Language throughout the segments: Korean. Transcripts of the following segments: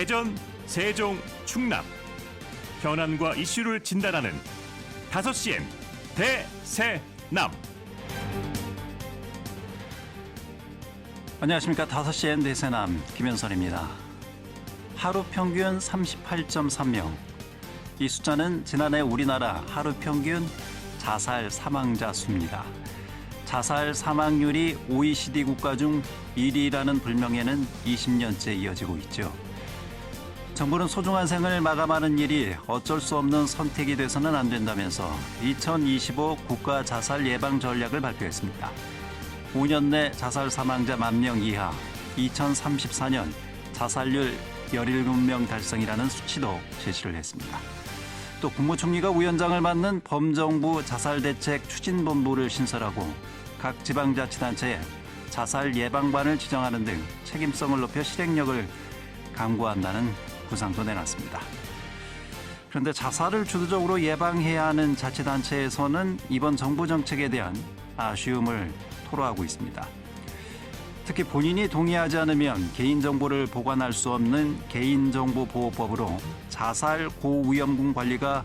대전, 세종, 충남 현안과 이슈를 진단하는 5시엔 대세남. 안녕하십니까. 5시엔 대세남 김현선입니다. 하루 평균 38.3명. 이 숫자는 지난해 우리나라 하루 평균 자살 사망자 수입니다. 자살 사망률이 OECD 국가 중 1위라는 불명예는 20년째 이어지고 있죠. 정부는 소중한 생을 마감하는 일이 어쩔 수 없는 선택이 돼서는 안 된다면서 2025 국가 자살 예방 전략을 발표했습니다. 5년 내 자살 사망자 10,000명 이하, 2034년 자살률 17명 달성이라는 수치도 제시를 했습니다. 또 국무총리가 위원장을 맡는 범정부 자살대책 추진본부를 신설하고 각 지방자치단체에 자살 예방반을 지정하는 등 책임성을 높여 실행력을 강구한다는 구상도 내놨습니다. 그런데 자살을 주도적으로 예방해야 하는 자치단체에서는 이번 정부 정책에 대한 아쉬움을 토로하고 있습니다. 특히 본인이 동의하지 않으면 개인정보를 보관할 수 없는 개인정보보호법으로 자살 고위험군 관리가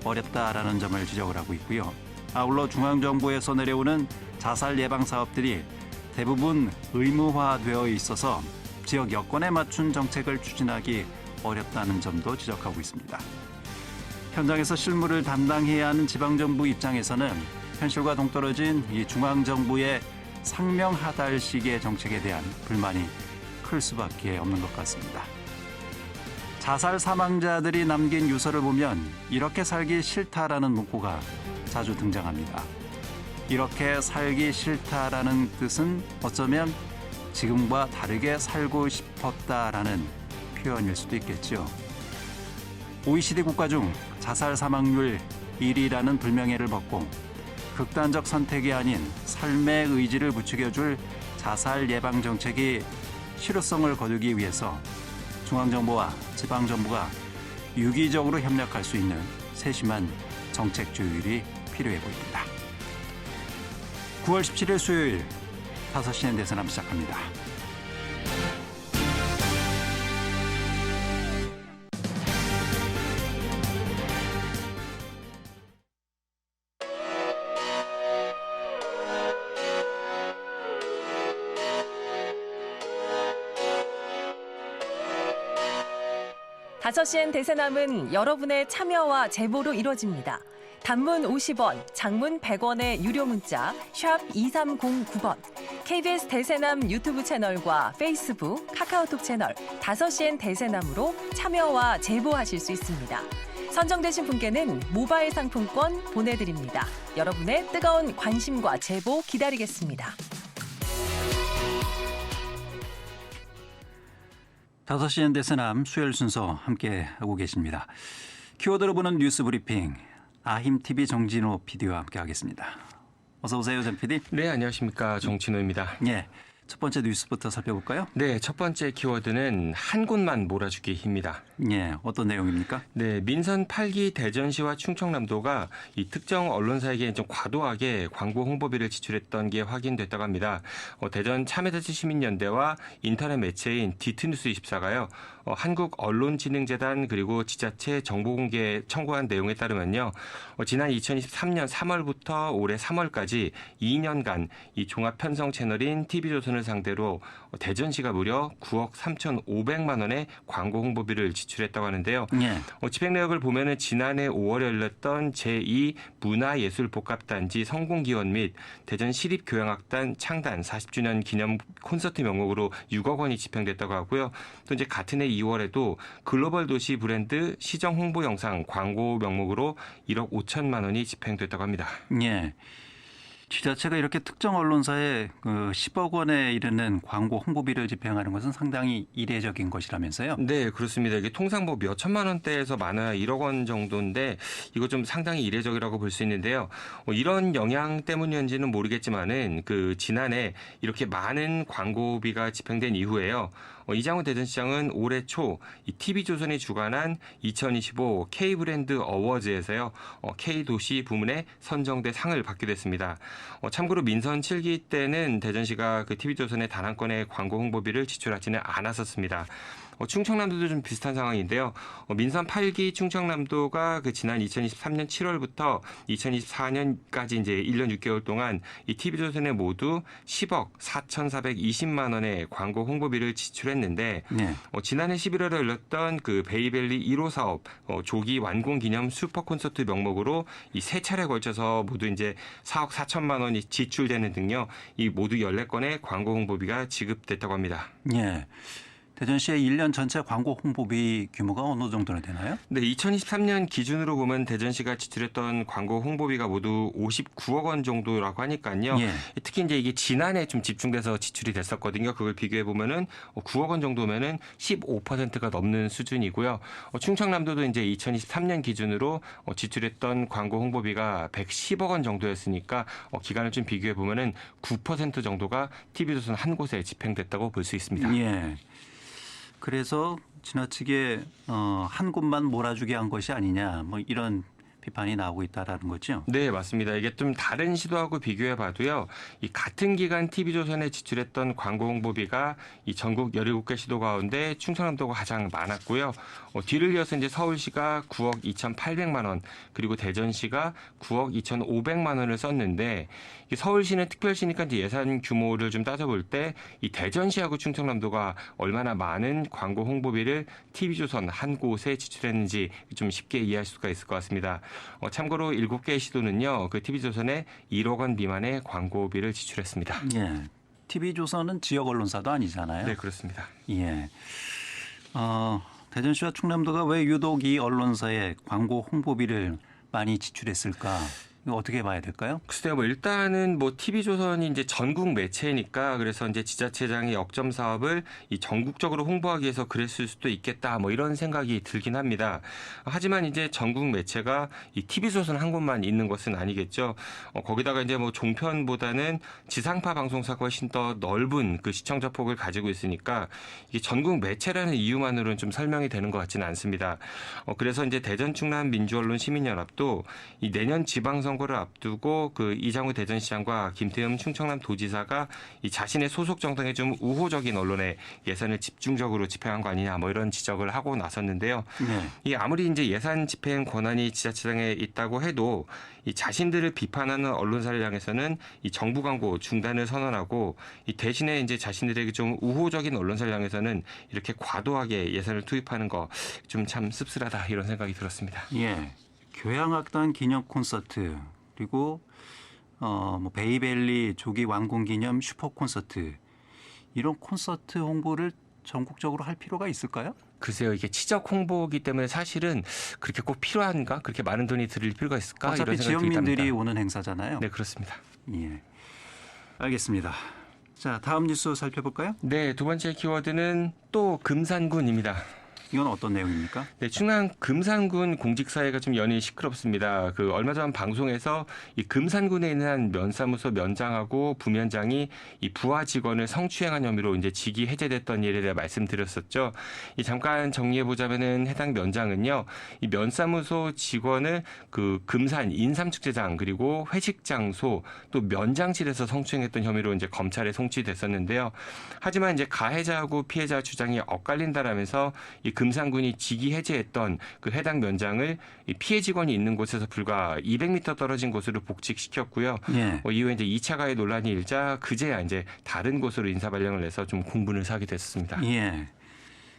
어렵다라는 점을 지적을 하고 있고요. 아울러 중앙정부에서 내려오는 자살 예방 사업들이 대부분 의무화되어 있어서 지역 여건에 맞춘 정책을 추진하기 어렵다는 점도 지적하고 있습니다. 현장에서 실무를 담당해야 하는 지방정부 입장에서는 현실과 동떨어진 이 중앙정부의 상명하달식의 정책에 대한 불만이 클 수밖에 없는 것 같습니다. 자살 사망자들이 남긴 유서를 보면 이렇게 살기 싫다라는 문구가 자주 등장합니다. 이렇게 살기 싫다라는 뜻은 어쩌면 지금과 다르게 살고 싶었다라는 표현일 수도 있겠죠. OECD 국가 중 자살 사망률 1위라는 불명예를 벗고 극단적 선택이 아닌 삶의 의지를 부추겨줄 자살 예방 정책이 실효성을 거두기 위해서 중앙정부와 지방정부가 유기적으로 협력할 수 있는 세심한 정책 조율이 필요해 보입니다. 9월 17일 수요일 5시엔 대세남 시작합니다. 다섯 시엔 대세남은 여러분의 참여와 제보로 이루어집니다. 단문 50원, 장문 100원의 유료 문자 샵 2309번, KBS 대세남 유튜브 채널과 페이스북, 카카오톡 채널 5시엔 대세남으로 참여와 제보하실 수 있습니다. 선정되신 분께는 모바일 상품권 보내드립니다. 여러분의 뜨거운 관심과 제보 기다리겠습니다. 5시엔 대세남 수요일 순서 함께하고 계십니다. 키워드로 보는 뉴스 브리핑, 아힘TV 정진호 PD와 함께하겠습니다. 어서 오세요, 정 PD. 네, 안녕하십니까. 정진호입니다. 예, 첫 번째 뉴스부터 살펴볼까요? 네, 첫 번째 키워드는 한 곳만 몰아주기입니다. 예, 어떤 내용입니까? 네, 민선 8기 대전시와 충청남도가 이 특정 언론사에게 좀 과도하게 광고 홍보비를 지출했던 게 확인됐다고 합니다. 대전 참여자치시민연대와 인터넷 매체인 디트뉴스24가요. 한국언론진흥재단 그리고 지자체 정보공개 청구한 내용에 따르면요. 지난 2023년 3월부터 올해 3월까지 2년간 이 종합편성 채널인 TV조선을 상대로 대전시가 무려 9억 3,500만 원의 광고 홍보비를 지출했다고 하는데요. 예. 집행 내역을 보면은 지난해 5월에 열렸던 제2 문화예술복합단지 성공기원 및 대전 시립교향악단 창단 40주년 기념 콘서트 명목으로 6억 원이 집행됐다고 하고요. 또 이제 같은 해 2월에도 글로벌 도시 브랜드 시정 홍보 영상 광고 명목으로 1억 5천만 원이 집행됐다고 합니다. 예. 지자체가 이렇게 특정 언론사에 10억 원에 이르는 광고 홍보비를 집행하는 것은 상당히 이례적인 것이라면서요? 네, 그렇습니다. 이게 통상 뭐 몇 천만 원대에서 많아야 1억 원 정도인데 이거 좀 상당히 이례적이라고 볼 수 있는데요. 이런 영향 때문인지는 모르겠지만은 지난해 이렇게 많은 광고비가 집행된 이후에요. 이장훈 대전시장은 올해 초 이 TV조선이 주관한 2025 K브랜드 어워즈에서요. K도시 부문에 선정돼 상을 받게 됐습니다. 참고로 민선 7기 때는 대전시가 TV조선에 단 한 건의 광고 홍보비를 지출하지는 않았었습니다. 충청남도도 좀 비슷한 상황인데요. 민선 8기 충청남도가 그 지난 2023년 7월부터 2024년까지 이제 1년 6개월 동안 이 TV조선에 모두 10억 4,420만 원의 광고 홍보비를 지출했는데 네. 지난해 11월에 열렸던 그 베이밸리 1호 사업 조기 완공 기념 슈퍼 콘서트 명목으로 이 세 차례 걸쳐서 모두 이제 4억 4천만 원이 지출되는 등요. 이 모두 14건의 광고 홍보비가 지급됐다고 합니다. 예. 대전시의 1년 전체 광고 홍보비 규모가 어느 정도나 되나요? 네, 2023년 기준으로 보면 대전시가 지출했던 광고 홍보비가 모두 59억 원 정도라고 하니까요. 예. 특히 이제 이게 지난해 좀 집중돼서 지출이 됐었거든요. 그걸 비교해 보면은 9억 원 정도면은 15%가 넘는 수준이고요. 충청남도도 이제 2023년 기준으로 지출했던 광고 홍보비가 110억 원 정도였으니까 기간을 좀 비교해 보면은 9% 정도가 TV조선 한 곳에 집행됐다고 볼 수 있습니다. 예. 그래서 지나치게 한 곳만 몰아주게 한 것이 아니냐 뭐 이런 비판이 나오고 있다라는 거죠. 네, 맞습니다. 이게 좀 다른 시도하고 비교해 봐도요. 이 같은 기간 TV조선에 지출했던 광고 홍보비가 이 전국 17개 시도 가운데 충청남도가 가장 많았고요. 뒤를 이어서 이제 서울시가 9억 2,800만 원, 그리고 대전시가 9억 2,500만 원을 썼는데 이 서울시는 특별시니까 이제 예산 규모를 좀 따져볼 때 이 대전시하고 충청남도가 얼마나 많은 광고 홍보비를 TV조선 한 곳에 지출했는지 좀 쉽게 이해할 수가 있을 것 같습니다. 참고로 7개의 시도는요, 그 TV조선에 1억 원 미만의 광고비를 지출했습니다. 예. TV조선은 지역 언론사도 아니잖아요. 네, 그렇습니다. 예. 대전시와 충남도가 왜 유독 이 언론사에 광고 홍보비를 많이 지출했을까? 이거 어떻게 봐야 될까요? 글쎄요, 일단은 TV조선이 이제 전국 매체니까 그래서 이제 지자체장의 역점 사업을 이 전국적으로 홍보하기 위해서 그랬을 수도 있겠다, 이런 생각이 들긴 합니다. 하지만 이제 전국 매체가 이 TV조선 한 곳만 있는 것은 아니겠죠. 거기다가 이제 종편보다는 지상파 방송사가 훨씬 더 넓은 그 시청자 폭을 가지고 있으니까 이 전국 매체라는 이유만으로는 좀 설명이 되는 것 같지는 않습니다. 그래서 이제 대전 충남 민주언론 시민연합도 이 내년 지방선거를 앞두고 그 이장우 대전시장과 김태흠 충청남 도지사가 이 자신의 소속 정당에 좀 우호적인 언론에 예산을 집중적으로 집행한 거 아니냐 이런 지적을 하고 나섰는데요. 네. 이 아무리 이제 예산 집행 권한이 지자체장에 있다고 해도 이 자신들을 비판하는 언론사를 향해서는 이 정부 광고 중단을 선언하고 이 대신에 이제 자신들에게 좀 우호적인 언론사를 향해서는 이렇게 과도하게 예산을 투입하는 거 좀 참 씁쓸하다 이런 생각이 들었습니다. 예. 교향악단 기념 콘서트 그리고 베이밸리 조기 완공 기념 슈퍼 콘서트 이런 콘서트 홍보를 전국적으로 할 필요가 있을까요? 글쎄요, 이게 치적 홍보이기 때문에 사실은 그렇게 꼭 필요한가? 그렇게 많은 돈이 들일 필요가 있을까? 어차피 이런 생각이 지역민들이 듭니다. 오는 행사잖아요. 네, 그렇습니다. 예. 알겠습니다. 자, 다음 뉴스 살펴볼까요? 네, 두 번째 키워드는 또 금산군입니다. 이건 어떤 내용입니까? 네, 충남 금산군 공직사회가 좀 연일 시끄럽습니다. 얼마 전 방송에서 이 금산군에 있는 한 면사무소 면장하고 부면장이 이 부하 직원을 성추행한 혐의로 이제 직위 해제됐던 일에 대해 말씀드렸었죠. 잠깐 정리해 보자면은 해당 면장은요, 이 면사무소 직원을 그 금산 인삼축제장 그리고 회식 장소 또 면장실에서 성추행했던 혐의로 이제 검찰에 송치됐었는데요. 하지만 이제 가해자하고 피해자 주장이 엇갈린다라면서 이 금산군이 직위 해제했던 그 해당 면장을 피해 직원이 있는 곳에서 불과 200m 떨어진 곳으로 복직시켰고요. 예. 이후에 이제 2차 가해 논란이 일자 그제야 이제 다른 곳으로 인사 발령을 내서 좀 공분을 사게 됐습니다. 예.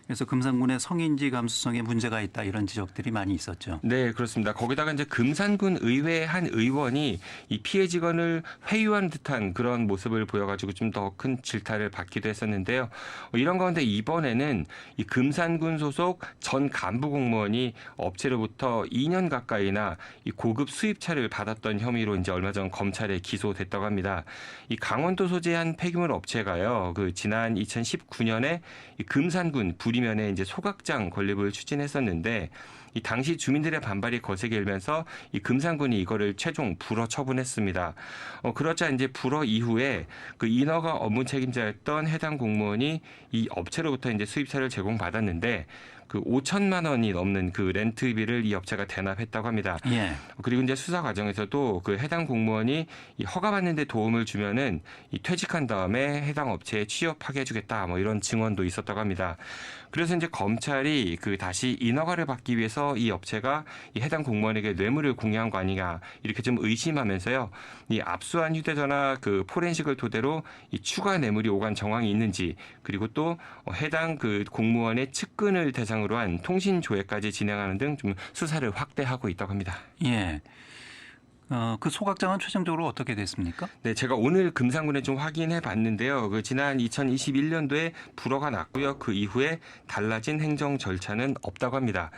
그래서 금산군의 성인지 감수성에 문제가 있다 이런 지적들이 많이 있었죠. 네, 그렇습니다. 거기다가 이제 금산군 의회 한 의원이 이 피해 직원을 회유한 듯한 그런 모습을 보여가지고 좀 더 큰 질타를 받기도 했었는데요. 이런 가운데 이번에는 이 금산군 소속 전 간부 공무원이 업체로부터 2년 가까이나 이 고급 수입차를 받았던 혐의로 이제 얼마 전 검찰에 기소됐다고 합니다. 이 강원도 소재의 한 폐기물 업체가요. 지난 2019년에 이 금산군 부리면에 이제 소각장 건립을 추진했었는데 이 당시 주민들의 반발이 거세게 일면서 이 금산군이 이거를 최종 불허 처분했습니다. 그러자 이제 불허 이후에 그 인허가 업무 책임자였던 해당 공무원이 이 업체로부터 이제 수입차를 제공받았는데 그 5천만 원이 넘는 그 렌트비를 이 업체가 대납했다고 합니다. 예. 그리고 이제 수사 과정에서도 그 해당 공무원이 이 허가받는 데 도움을 주면은 이 퇴직한 다음에 해당 업체에 취업하게 해주겠다 뭐 이런 증언도 있었다고 합니다. 그래서 이제 검찰이 그 다시 인허가를 받기 위해서 이 업체가 이 해당 공무원에게 뇌물을 공유한 거 아니냐 이렇게 좀 의심하면서요. 이 압수한 휴대전화 그 포렌식을 토대로 이 추가 뇌물이 오간 정황이 있는지 그리고 또 해당 그 공무원의 측근을 대상으로 한 통신 조회까지 진행하는 등 좀 수사를 확대하고 있다고 합니다. 예. 그 소각장은 최종적으로 어떻게 됐습니까? 네, 제가 오늘 금산군에 좀 확인해 봤는데요. 그 지난 2021년도에 불허가 났고요. 그 이후에 달라진 행정 절차는 없다고 합니다.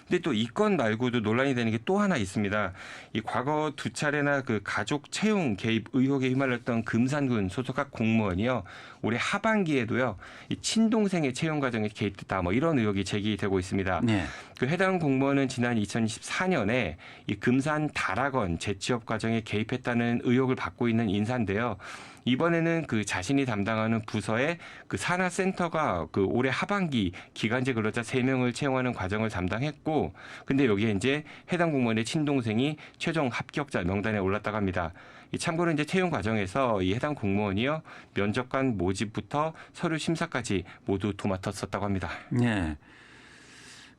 근데 또 이 건 말고도 논란이 되는 게 또 하나 있습니다. 이 과거 두 차례나 그 가족 채용 개입 의혹에 휘말렸던 금산군 소속학 공무원이요. 올해 하반기에도요. 이 친동생의 채용 과정에 개입됐다. 뭐 이런 의혹이 제기되고 있습니다. 네. 그 해당 공무원은 지난 2024년에 이 금산 다락원 재취업 과정에 개입했다는 의혹을 받고 있는 인사인데요. 이번에는 그 자신이 담당하는 부서의 그 산하센터가 그 올해 하반기 기간제 근로자 3명을 채용하는 과정을 담당했고, 근데 여기에 이제 해당 공무원의 친동생이 최종 합격자 명단에 올랐다고 합니다. 참고로 이제 채용 과정에서 이 해당 공무원이요 면접관 모집부터 서류 심사까지 모두 도맡았었다고 합니다. 네.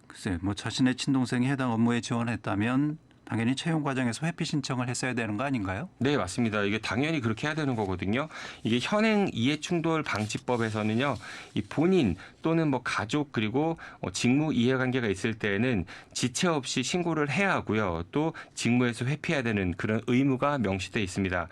글쎄, 뭐 자신의 친동생이 해당 업무에 지원했다면 당연히 채용 과정에서 회피 신청을 했어야 되는 거 아닌가요? 네, 맞습니다. 이게 당연히 그렇게 해야 되는 거거든요. 이게 현행 이해충돌 방지법에서는요, 이 본인 또는 뭐 가족 그리고 직무 이해관계가 있을 때에는 지체 없이 신고를 해야 하고요. 또 직무에서 회피해야 되는 그런 의무가 명시돼 있습니다.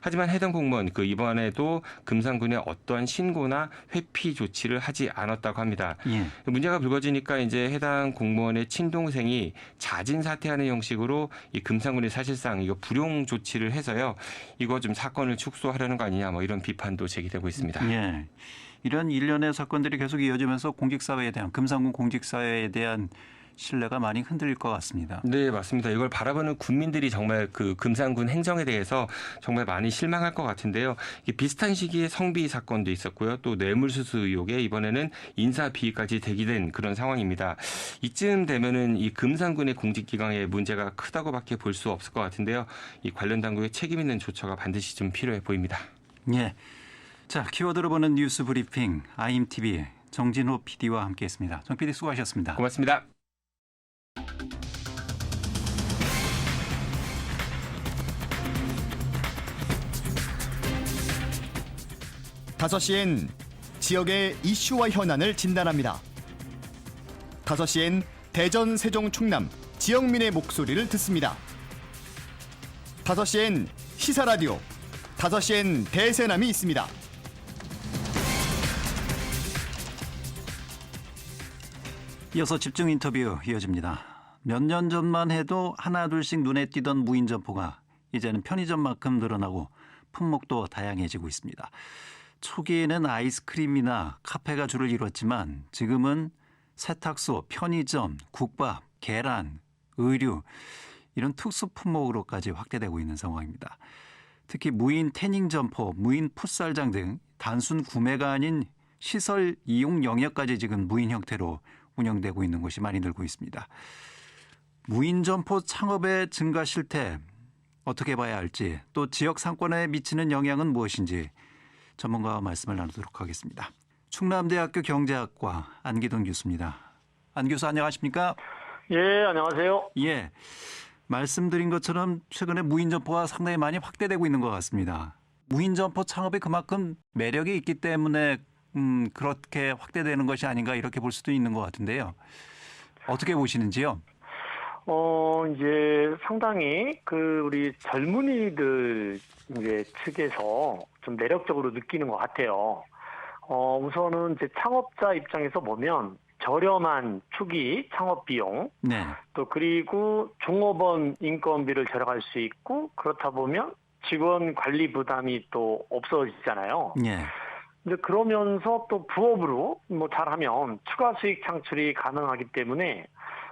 하지만 해당 공무원 그 이번에도 금산군에 어떠한 신고나 회피 조치를 하지 않았다고 합니다. 예. 문제가 불거지니까 이제 해당 공무원의 친동생이 자진 사퇴하는 형식으로 이 금산군이 사실상 이거 불용 조치를 해서요. 이거 좀 사건을 축소하려는 거 아니냐 뭐 이런 비판도 제기되고 있습니다. 예. 이런 일련의 사건들이 계속 이어지면서 공직사회에 대한 금산군 공직사회에 대한 신뢰가 많이 흔들릴 것 같습니다. 네, 맞습니다. 이걸 바라보는 국민들이 정말 그 금산군 행정에 대해서 정말 많이 실망할 것 같은데요. 비슷한 시기에 성비 사건도 있었고요. 또 뇌물수수 의혹에 이번에는 인사비위까지 대기된 그런 상황입니다. 이쯤 되면은 이 금산군의 공직기강에 문제가 크다고밖에 볼 수 없을 것 같은데요. 이 관련 당국의 책임 있는 조처가 반드시 좀 필요해 보입니다. 예. 자, 키워드로 보는 뉴스 브리핑 IMTV 정진호 PD와 함께했습니다. 정 PD 수고하셨습니다. 고맙습니다. 다섯 시엔 지역의 이슈와 현안을 진단합니다. 5시엔 대전, 세종, 충남 지역민의 목소리를 듣습니다. 5시엔 시사라디오, 5시엔 대세남이 있습니다. 이어서 집중 인터뷰 이어집니다. 몇 년 전만 해도 하나 둘씩 눈에 띄던 무인 점포가 이제는 편의점만큼 늘어나고 품목도 다양해지고 있습니다. 초기에는 아이스크림이나 카페가 주를 이뤘지만 지금은 세탁소, 편의점, 국밥, 계란, 의류 이런 특수 품목으로까지 확대되고 있는 상황입니다. 특히 무인 태닝 점포, 무인 풋살장 등 단순 구매가 아닌 시설 이용 영역까지 지금 무인 형태로 운영되고 있는 곳이 많이 늘고 있습니다. 무인 점포 창업의 증가 실태 어떻게 봐야 할지 또 지역 상권에 미치는 영향은 무엇인지 전문가와 말씀을 나누도록 하겠습니다. 충남대학교 경제학과 안기동 교수입니다. 안 교수 안녕하십니까? 예, 안녕하세요. 예, 말씀드린 것처럼 최근에 무인 점포가 상당히 많이 확대되고 있는 것 같습니다. 무인 점포 창업에 그만큼 매력이 있기 때문에 그렇게 확대되는 것이 아닌가 이렇게 볼 수도 있는 것 같은데요. 어떻게 보시는지요? 이제 상당히 우리 젊은이들 이제 측에서 좀 매력적으로 느끼는 것 같아요. 우선은 이제 창업자 입장에서 보면 저렴한 초기 창업 비용, 네. 또 그리고 종업원 인건비를 절약할 수 있고 그렇다 보면 직원 관리 부담이 또 없어지잖아요. 예. 근데 그러면서 또 부업으로 잘하면 추가 수익 창출이 가능하기 때문에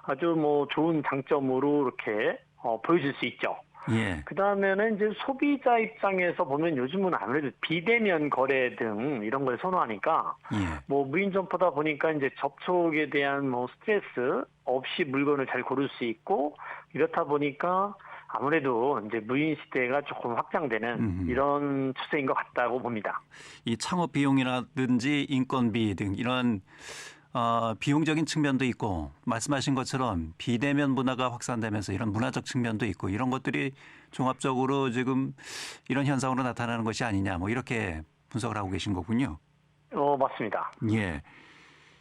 아주 좋은 장점으로 이렇게 보여줄 수 있죠. 예. 그 다음에는 이제 소비자 입장에서 보면 요즘은 아무래도 비대면 거래 등 이런 걸 선호하니까 예. 뭐 무인 점포다 보니까 이제 접촉에 대한 뭐 스트레스 없이 물건을 잘 고를 수 있고 이렇다 보니까 아무래도 이제 무인 시대가 조금 확장되는 이런 추세인 것 같다고 봅니다. 이 창업 비용이라든지 인건비 등 이런 비용적인 측면도 있고 말씀하신 것처럼 비대면 문화가 확산되면서 이런 문화적 측면도 있고 이런 것들이 종합적으로 지금 이런 현상으로 나타나는 것이 아니냐 뭐 이렇게 분석을 하고 계신 거군요. 맞습니다. 예.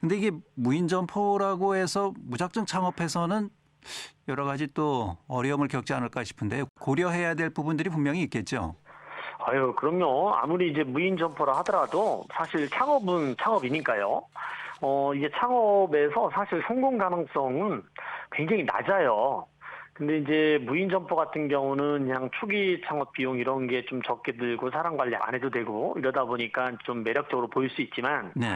근데 이게 무인 점포라고 해서 무작정 창업해서는 여러 가지 또 어려움을 겪지 않을까 싶은데 고려해야 될 부분들이 분명히 있겠죠. 그럼요. 아무리 이제 무인 점포라 하더라도 사실 창업은 창업이니까요. 이게 창업에서 사실 성공 가능성은 굉장히 낮아요. 근데 이제 무인 점포 같은 경우는 그냥 초기 창업 비용 이런 게 좀 적게 들고 사람 관리 안 해도 되고 이러다 보니까 좀 매력적으로 보일 수 있지만, 네.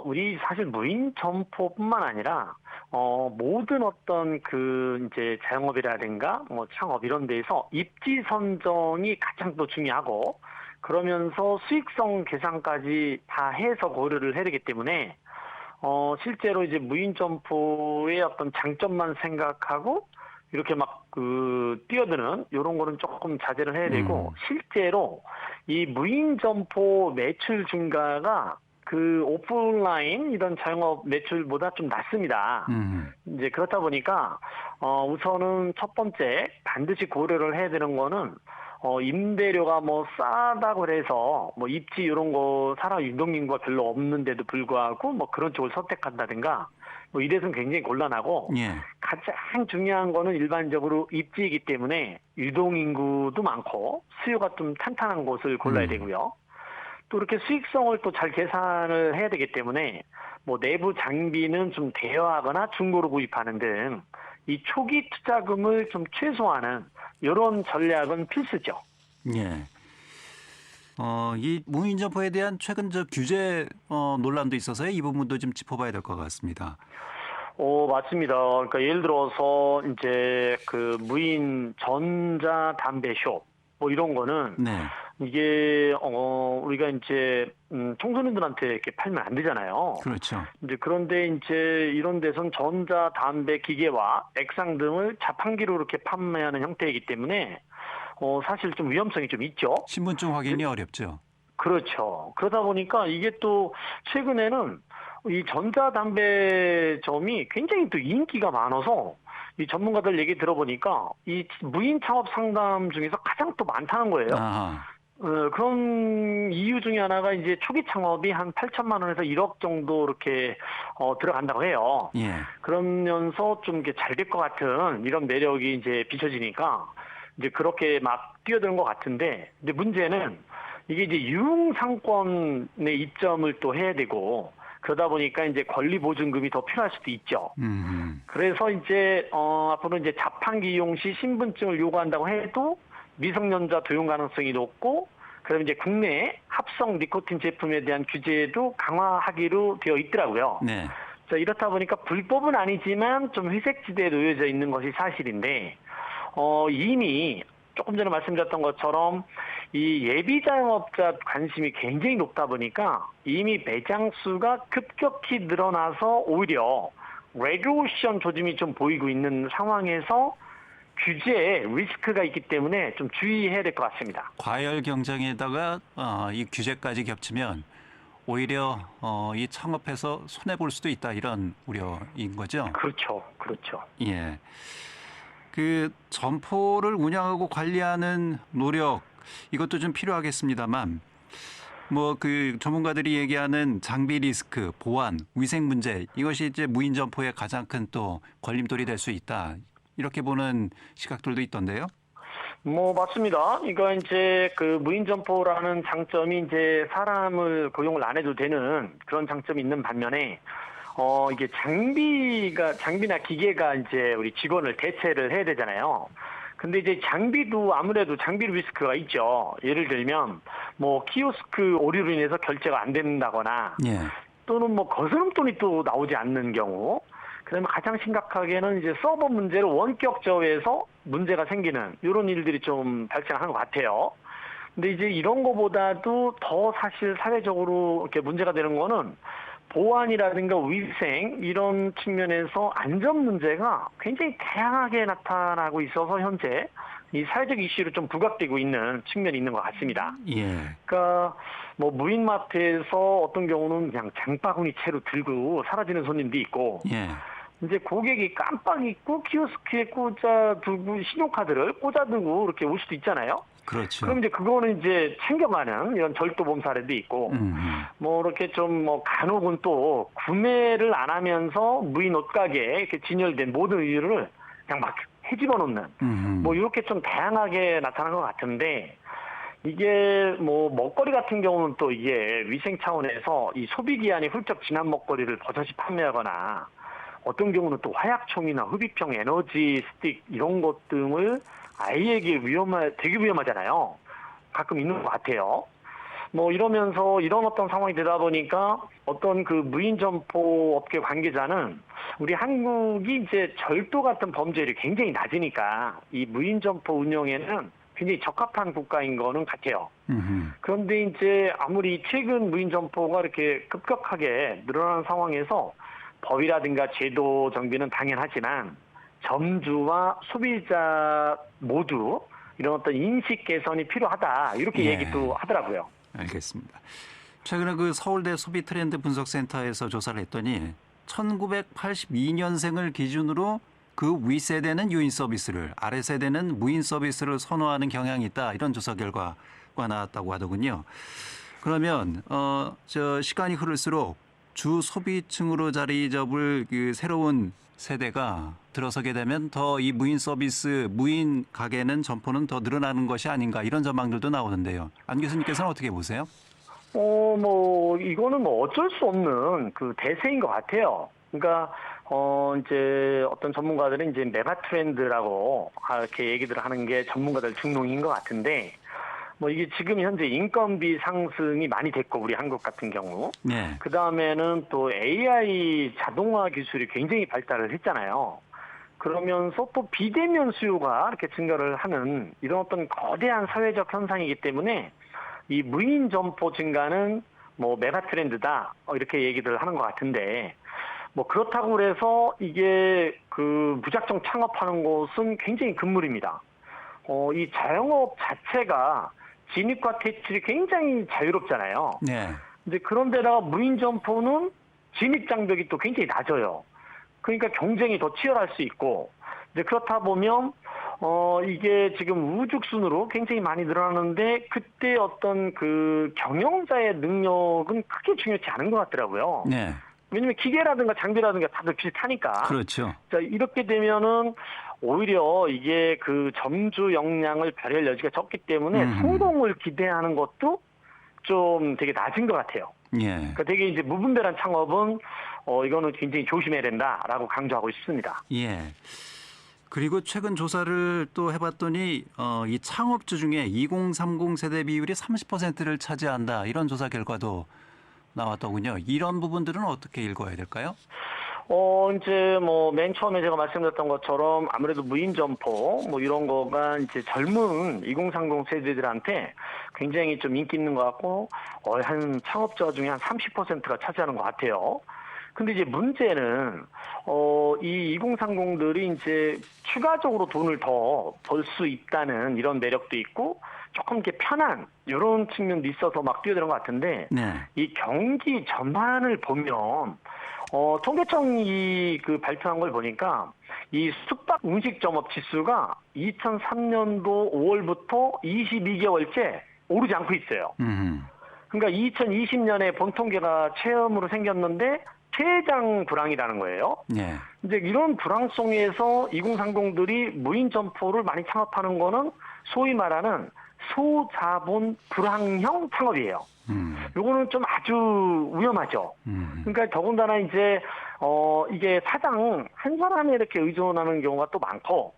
우리 사실 무인 점포뿐만 아니라, 모든 어떤 그 이제 자영업이라든가 뭐 창업 이런 데에서 입지 선정이 가장 또 중요하고 그러면서 수익성 계산까지 다 해서 고려를 해야 되기 때문에, 실제로 이제 무인 점포의 어떤 장점만 생각하고 이렇게 막 뛰어드는 이런 거는 조금 자제를 해야 되고 실제로 이 무인 점포 매출 증가가 그 오프라인 이런 자영업 매출보다 좀 낮습니다. 이제 그렇다 보니까 우선은 첫 번째 반드시 고려를 해야 되는 거는 임대료가 뭐 싸다고 그래서 뭐 입지 이런 거 사람 유동인구가 별로 없는데도 불구하고 뭐 그런 쪽을 선택한다든가 뭐 이래서는 굉장히 곤란하고 예. 가장 중요한 거는 일반적으로 입지이기 때문에 유동인구도 많고 수요가 좀 탄탄한 곳을 골라야 되고요. 또 이렇게 수익성을 또 잘 계산을 해야 되기 때문에 뭐 내부 장비는 좀 대여하거나 중고로 구입하는 등 이 초기 투자금을 좀 최소화하는 이런 전략은 필수죠. 예. 이 무인 점포에 대한 최근 규제 논란도 있어서 이 부분도 좀 짚어봐야 될 것 같습니다. 맞습니다. 그러니까 예를 들어서 이제 그 무인 전자 담배숍 뭐 이런 거는 네. 이게 우리가 이제 청소년들한테 이렇게 팔면 안 되잖아요. 그렇죠. 이제 그런데 이제 이런 데선 전자 담배 기계와 액상 등을 자판기로 이렇게 판매하는 형태이기 때문에 사실 좀 위험성이 좀 있죠. 신분증 확인이 어렵죠. 그렇죠. 그러다 보니까 이게 또 최근에는 이 전자담배점이 굉장히 또 인기가 많아서 이 전문가들 얘기 들어보니까 이 무인 창업 상담 중에서 가장 또 많다는 거예요. 아하. 그런 이유 중에 하나가 이제 초기 창업이 한 8천만 원에서 1억 정도 이렇게 들어간다고 해요. 예. 그러면서 좀 이게 잘 될 것 같은 이런 매력이 이제 비춰지니까 이제 그렇게 막 뛰어드는 것 같은데, 근데 문제는 이게 이제 유흥상권의 입점을 또 해야 되고 그러다 보니까 이제 권리보증금이 더 필요할 수도 있죠. 그래서 이제 앞으로 이제 자판기 이용 시 신분증을 요구한다고 해도 미성년자 도용 가능성이 높고, 그럼 이제 국내 합성 니코틴 제품에 대한 규제도 강화하기로 되어 있더라고요. 네. 자, 이렇다 보니까 불법은 아니지만 좀 회색지대에 놓여져 있는 것이 사실인데, 이미 조금 전에 말씀드렸던 것처럼 이 예비 자영업자 관심이 굉장히 높다 보니까 이미 매장 수가 급격히 늘어나서 오히려 레귤레이션 조짐이 좀 보이고 있는 상황에서 규제에 리스크가 있기 때문에 좀 주의해야 될 것 같습니다. 과열 경쟁에다가 이 규제까지 겹치면 오히려 이 창업해서 손해 볼 수도 있다 이런 우려인 거죠. 그렇죠, 그렇죠. 예. 그 점포를 운영하고 관리하는 노력 이것도 좀 필요하겠습니다만 뭐 그 전문가들이 얘기하는 장비 리스크, 보안, 위생 문제 이것이 이제 무인 점포의 가장 큰 또 걸림돌이 될 수 있다. 이렇게 보는 시각들도 있던데요. 뭐 맞습니다. 이거 이제 그 무인 점포라는 장점이 이제 사람을 고용을 안 해도 되는 그런 장점이 있는 반면에 이게 장비나 기계가 이제 우리 직원을 대체를 해야 되잖아요. 근데 이제 장비도 아무래도 장비 리스크가 있죠. 예를 들면 뭐 키오스크 오류로 인해서 결제가 안 된다거나 예. 또는 뭐 거스름돈이 또 나오지 않는 경우, 그다음에 가장 심각하게는 이제 서버 문제를 원격 제어해서 문제가 생기는 이런 일들이 좀 발생하는 것 같아요. 근데 이제 이런 거보다도 더 사실 사회적으로 이렇게 문제가 되는 거는 보안이라든가 위생 이런 측면에서 안전 문제가 굉장히 다양하게 나타나고 있어서 현재 이 사회적 이슈로 좀 부각되고 있는 측면이 있는 것 같습니다. 예. 그러니까 뭐 무인마트에서 어떤 경우는 그냥 장바구니 채로 들고 사라지는 손님도 있고 예. 이제 고객이 깜빡 잊고 키오스크에 꽂아두고 신용카드를 꽂아두고 이렇게 올 수도 있잖아요. 그렇죠. 그럼 이제 그거는 이제 챙겨가는 이런 절도범 사례도 있고, 뭐 이렇게 좀 뭐 간혹은 또 구매를 안 하면서 무인 옷가게에 이렇게 진열된 모든 의류를 그냥 막 헤집어 놓는, 뭐 이렇게 좀 다양하게 나타난 것 같은데, 이게 뭐 먹거리 같은 경우는 또 이게 위생 차원에서 이 소비 기한이 훌쩍 지난 먹거리를 버젓이 판매하거나, 어떤 경우는 또 화약총이나 흡입형 에너지 스틱 이런 것 등을 아이에게 되게 위험하잖아요. 가끔 있는 것 같아요. 뭐 이러면서 이런 어떤 상황이 되다 보니까 어떤 그 무인 점포 업계 관계자는 우리 한국이 이제 절도 같은 범죄율이 굉장히 낮으니까 이 무인 점포 운영에는 굉장히 적합한 국가인 거는 같아요. 그런데 이제 아무리 최근 무인 점포가 이렇게 급격하게 늘어나는 상황에서 법이라든가 제도 정비는 당연하지만 점주와 소비자 모두 이런 어떤 인식 개선이 필요하다 이렇게 예. 얘기도 하더라고요. 알겠습니다. 최근에 그 서울대 소비 트렌드 분석센터에서 조사를 했더니 1982년생을 기준으로 그 윗세대는 유인 서비스를, 아래세대는 무인 서비스를 선호하는 경향이 있다. 이런 조사 결과가 나왔다고 하더군요. 그러면 시간이 흐를수록 주 소비층으로 자리 잡을 그 새로운 세대가 들어서게 되면 더 이 무인 서비스, 무인 가게는 점포는 더 늘어나는 것이 아닌가 이런 전망들도 나오는데요. 안 교수님께서는 어떻게 보세요? 뭐 이거는 뭐 어쩔 수 없는 그 대세인 것 같아요. 그러니까 이제 어떤 전문가들은 이제 메가 트렌드라고 이렇게 얘기들 하는 게 전문가들 중론인 것 같은데. 뭐 이게 지금 현재 인건비 상승이 많이 됐고 우리 한국 같은 경우 네. 그 다음에는 또 AI 자동화 기술이 굉장히 발달을 했잖아요. 그러면서 또 비대면 수요가 이렇게 증가를 하는 이런 어떤 거대한 사회적 현상이기 때문에 이 무인 점포 증가는 뭐 메가 트렌드다 이렇게 얘기를 하는 것 같은데 뭐 그렇다고 그래서 이게 그 무작정 창업하는 것은 굉장히 금물입니다. 이 자영업 자체가 진입과 퇴출이 굉장히 자유롭잖아요. 네. 근데 그런데다가 무인 점포는 진입 장벽이 또 굉장히 낮아요. 그러니까 경쟁이 더 치열할 수 있고, 이제 그렇다 보면 이게 지금 우죽순으로 굉장히 많이 늘어나는데 그때 어떤 그 경영자의 능력은 크게 중요치 않은 것 같더라고요. 네. 왜냐면 기계라든가 장비라든가 다들 비슷하니까. 그렇죠. 자, 이렇게 되면은 오히려 이게 그 점주 역량을 발휘할 여지가 적기 때문에 성공을 기대하는 것도 좀 되게 낮은 것 같아요. 예. 그러니까 되게 이제 무분별한 창업은 이거는 굉장히 조심해야 된다라고 강조하고 싶습니다. 예. 그리고 최근 조사를 또 해봤더니 이 창업주 중에 2030 세대 비율이 30%를 차지한다 이런 조사 결과도 나왔더군요. 이런 부분들은 어떻게 읽어야 될까요? 이제 뭐 맨 처음에 제가 말씀드렸던 것처럼 아무래도 무인 점포 뭐 이런 거가 이제 젊은 2030 세대들한테 굉장히 좀 인기 있는 것 같고 한 창업자 중에 한 30%가 차지하는 것 같아요. 근데 이제 문제는 이 2030들이 이제 추가적으로 돈을 더 벌 수 있다는 이런 매력도 있고 조금 이렇게 편한 이런 측면도 있어서 막 뛰어드는 것 같은데 네. 이 경기 전반을 보면 통계청이 그 발표한 걸 보니까 이 숙박 음식점업 지수가 2003년도 5월부터 22개월째 오르지 않고 있어요. 그러니까 2020년에 본 통계가 체험으로 생겼는데 최장 불황이라는 거예요. 네. 이제 이런 불황성에서 2030들이 무인 점포를 많이 창업하는 거는 소위 말하는 소자본 불황형 창업이에요. 요거는 좀 아주 위험하죠. 그러니까 더군다나 이제 이게 사장 한 사람에 이렇게 의존하는 경우가 또 많고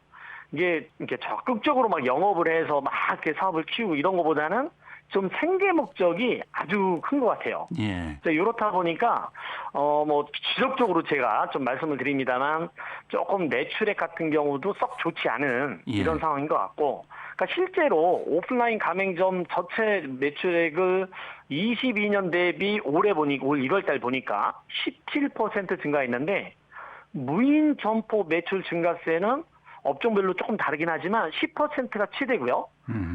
이게 적극적으로 막 영업을 해서 막 이렇게 사업을 키우고 이런 것보다는 좀 생계 목적이 아주 큰 것 같아요. 예. 이렇다 보니까 뭐 지속적으로 제가 좀 말씀을 드립니다만 조금 매출액 같은 경우도 썩 좋지 않은 예. 이런 상황인 것 같고, 그러니까 실제로 오프라인 가맹점 전체 매출액을 22년 대비 올해 보니 올 1월달 보니까 17% 증가했는데, 무인 점포 매출 증가세는 업종별로 조금 다르긴 하지만 10%가 최대고요.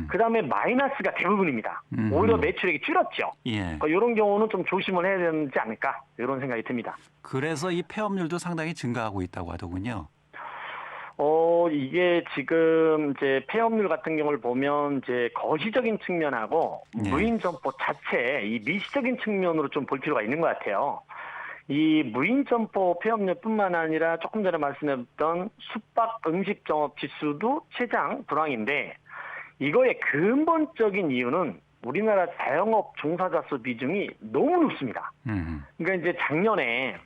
그다음에 마이너스가 대부분입니다. 오히려 매출액이 줄었죠. 예. 그러니까 이런 경우는 좀 조심을 해야 되지 않을까, 이런 생각이 듭니다. 그래서 이 폐업률도 상당히 증가하고 있다고 하더군요. 이게 지금 이제 폐업률 같은 경우를 보면 이제 거시적인 측면하고 네. 무인 점포 자체 이 미시적인 측면으로 좀 볼 필요가 있는 것 같아요. 이 무인 점포 폐업률뿐만 아니라 조금 전에 말씀드렸던 숙박 음식 점업 지수도 최장 불황인데, 이거의 근본적인 이유는 우리나라 자영업 종사자 수 비중이 너무 높습니다. 그러니까 이제 작년에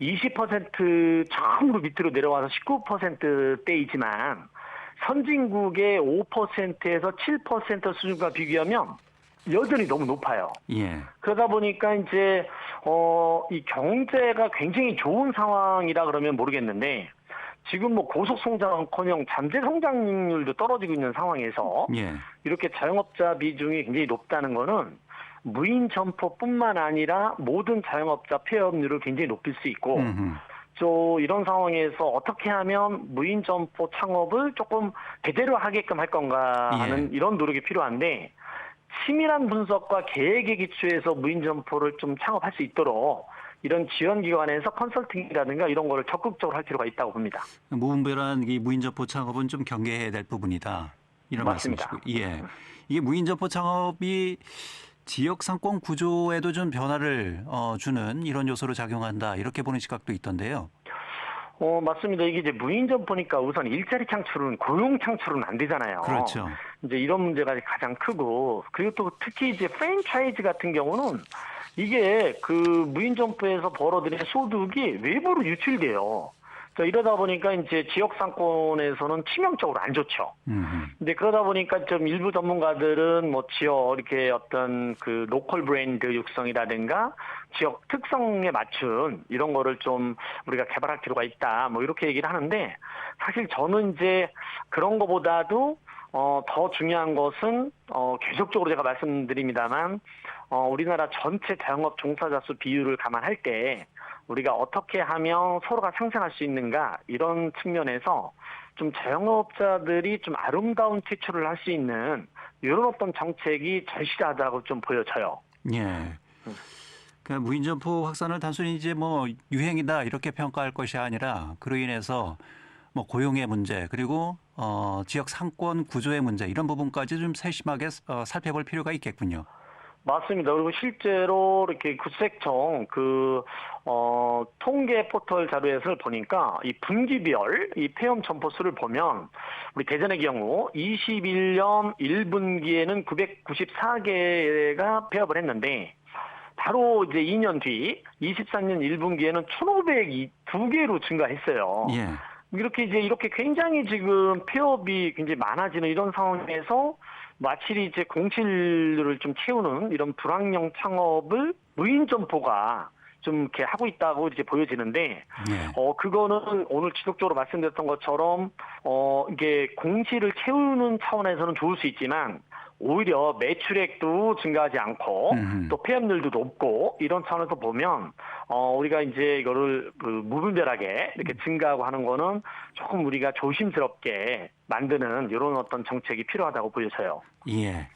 20% 처음으로 밑으로 내려와서 19%대이지만 선진국의 5%에서 7% 수준과 비교하면 여전히 너무 높아요. 예. 그러다 보니까 이제 이 경제가 굉장히 좋은 상황이라 그러면 모르겠는데, 지금 뭐 고속 성장커녕 잠재 성장률도 떨어지고 있는 상황에서 예. 이렇게 자영업자 비중이 굉장히 높다는 거는 무인 점포뿐만 아니라 모든 자영업자 폐업률을 굉장히 높일 수 있고, 또 이런 상황에서 어떻게 하면 무인 점포 창업을 조금 제대로 하게끔 할 건가 하는 이런 노력이 필요한데, 치밀한 분석과 계획에 기초해서 무인 점포를 좀 창업할 수 있도록 이런 지원기관에서 컨설팅이라든가 이런 거를 적극적으로 할 필요가 있다고 봅니다. 무분별한 이 무인점포 창업은 좀 경계해야 될 부분이다. 이런 맞습니다. 말씀이시고. 예. 이게 무인점포 창업이 지역 상권 구조에도 좀 변화를 주는 이런 요소로 작용한다. 이렇게 보는 시각도 있던데요. 맞습니다. 이게 이제 무인 점포니까 우선 일자리 창출은, 고용 창출은 안 되잖아요. 그렇죠. 이제 이런 문제가 가장 크고, 그리고 또 특히 이제 프랜차이즈 같은 경우는 이게 그 무인 점포에서 벌어들인 소득이 외부로 유출돼요. 이러다 보니까 이제 지역 상권에서는 치명적으로 안 좋죠. 근데 그러다 보니까 좀 일부 전문가들은 뭐 지역 이렇게 어떤 그 로컬 브랜드 육성이라든가 지역 특성에 맞춘 이런 거를 좀 우리가 개발할 필요가 있다, 뭐 이렇게 얘기를 하는데, 사실 저는 이제 그런 거보다도 더 중요한 것은 계속적으로 제가 말씀드립니다만 우리나라 전체 자영업 종사자 수 비율을 감안할 때 우리가 어떻게 하면 서로가 상생할 수 있는가, 이런 측면에서 좀 자영업자들이 좀 아름다운 퇴출을 할 수 있는 이런 어떤 정책이 절실하다고 좀 보여져요. 예. 그러니까 무인점포 확산을 단순히 이제 뭐 유행이다 이렇게 평가할 것이 아니라 그로 인해서 뭐 고용의 문제, 그리고 지역 상권 구조의 문제, 이런 부분까지 좀 세심하게 살펴볼 필요가 있겠군요. 맞습니다. 그리고 실제로 이렇게 구색청 통계 포털 자료에서 보니까 이 분기별 이 폐업 점포 수를 보면 우리 대전의 경우 21년 1분기에는 994개가 폐업을 했는데, 바로 이제 2년 뒤 23년 1분기에는 1,502개로 증가했어요. 예. 이렇게 굉장히 지금 폐업이 굉장히 많아지는 이런 상황에서 마치 이제 공실률을 좀 채우는 이런 불황형 창업을 무인 점포가 좀 이렇게 하고 있다고 이제 보여지는데, 그거는 오늘 지속적으로 말씀드렸던 것처럼 이게 공실을 채우는 차원에서는 좋을 수 있지만 오히려 매출액도 증가하지 않고 또 폐업률도 높고, 이런 차원에서 보면 우리가 이제 이거를 무분별하게 이렇게 증가하고 하는 거는 조금 우리가 조심스럽게 만드는 이런 어떤 정책이 필요하다고 보여져요. 예.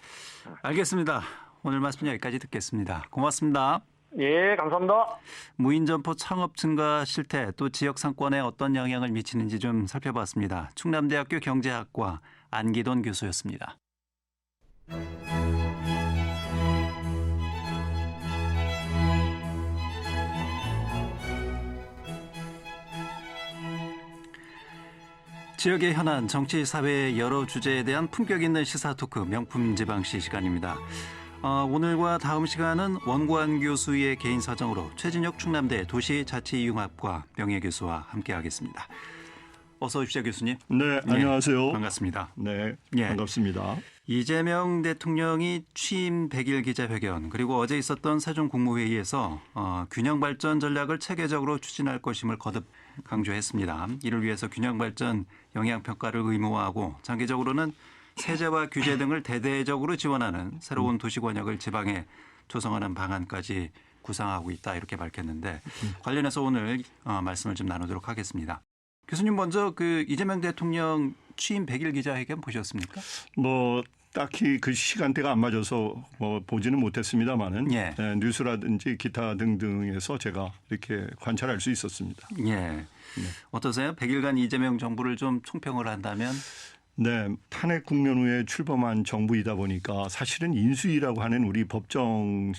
알겠습니다. 오늘 말씀 여기까지 듣겠습니다. 고맙습니다. 예, 감사합니다. 무인점포 창업 증가 실태, 또 지역 상권에 어떤 영향을 미치는지 좀 살펴봤습니다. 충남대학교 경제학과 안기돈 교수였습니다. 지역의 현안, 정치, 사회의 여러 주제에 대한 품격 있는 시사 토크 명품 지방시 시간입니다. 오늘과 다음 시간은 원구한 교수의 개인 사정으로 최진혁 충남대 도시자치융합과 명예교수와 함께하겠습니다. 어서 오십시오, 교수님. 네, 안녕하세요. 반갑습니다. 네, 예. 반갑습니다. 이재명 대통령이 취임 100일 기자회견 그리고 어제 있었던 세종 국무회의에서 균형 발전 전략을 체계적으로 추진할 것임을 거듭 강조했습니다. 이를 위해서 균형 발전 영향 평가를 의무화하고 장기적으로는 세제와 규제 등을 대대적으로 지원하는 새로운 도시 권역을 지방에 조성하는 방안까지 구상하고 있다 이렇게 밝혔는데 관련해서 오늘 말씀을 좀 나누도록 하겠습니다. 교수님 먼저 그 이재명 대통령 취임 100일 기자회견 보셨습니까? 뭐 딱히 그 시간대가 안 맞아서 뭐 보지는 못했습니다만은 예. 뉴스라든지 기타 등등에서 제가 이렇게 관찰할 수 있었습니다. 예. 어떠세요? 100일간 이재명 정부를 좀 총평을 한다면? 네, 탄핵 국면 후에 출범한 정부이다 보니까 사실은 인수위라고 하는 우리 법정에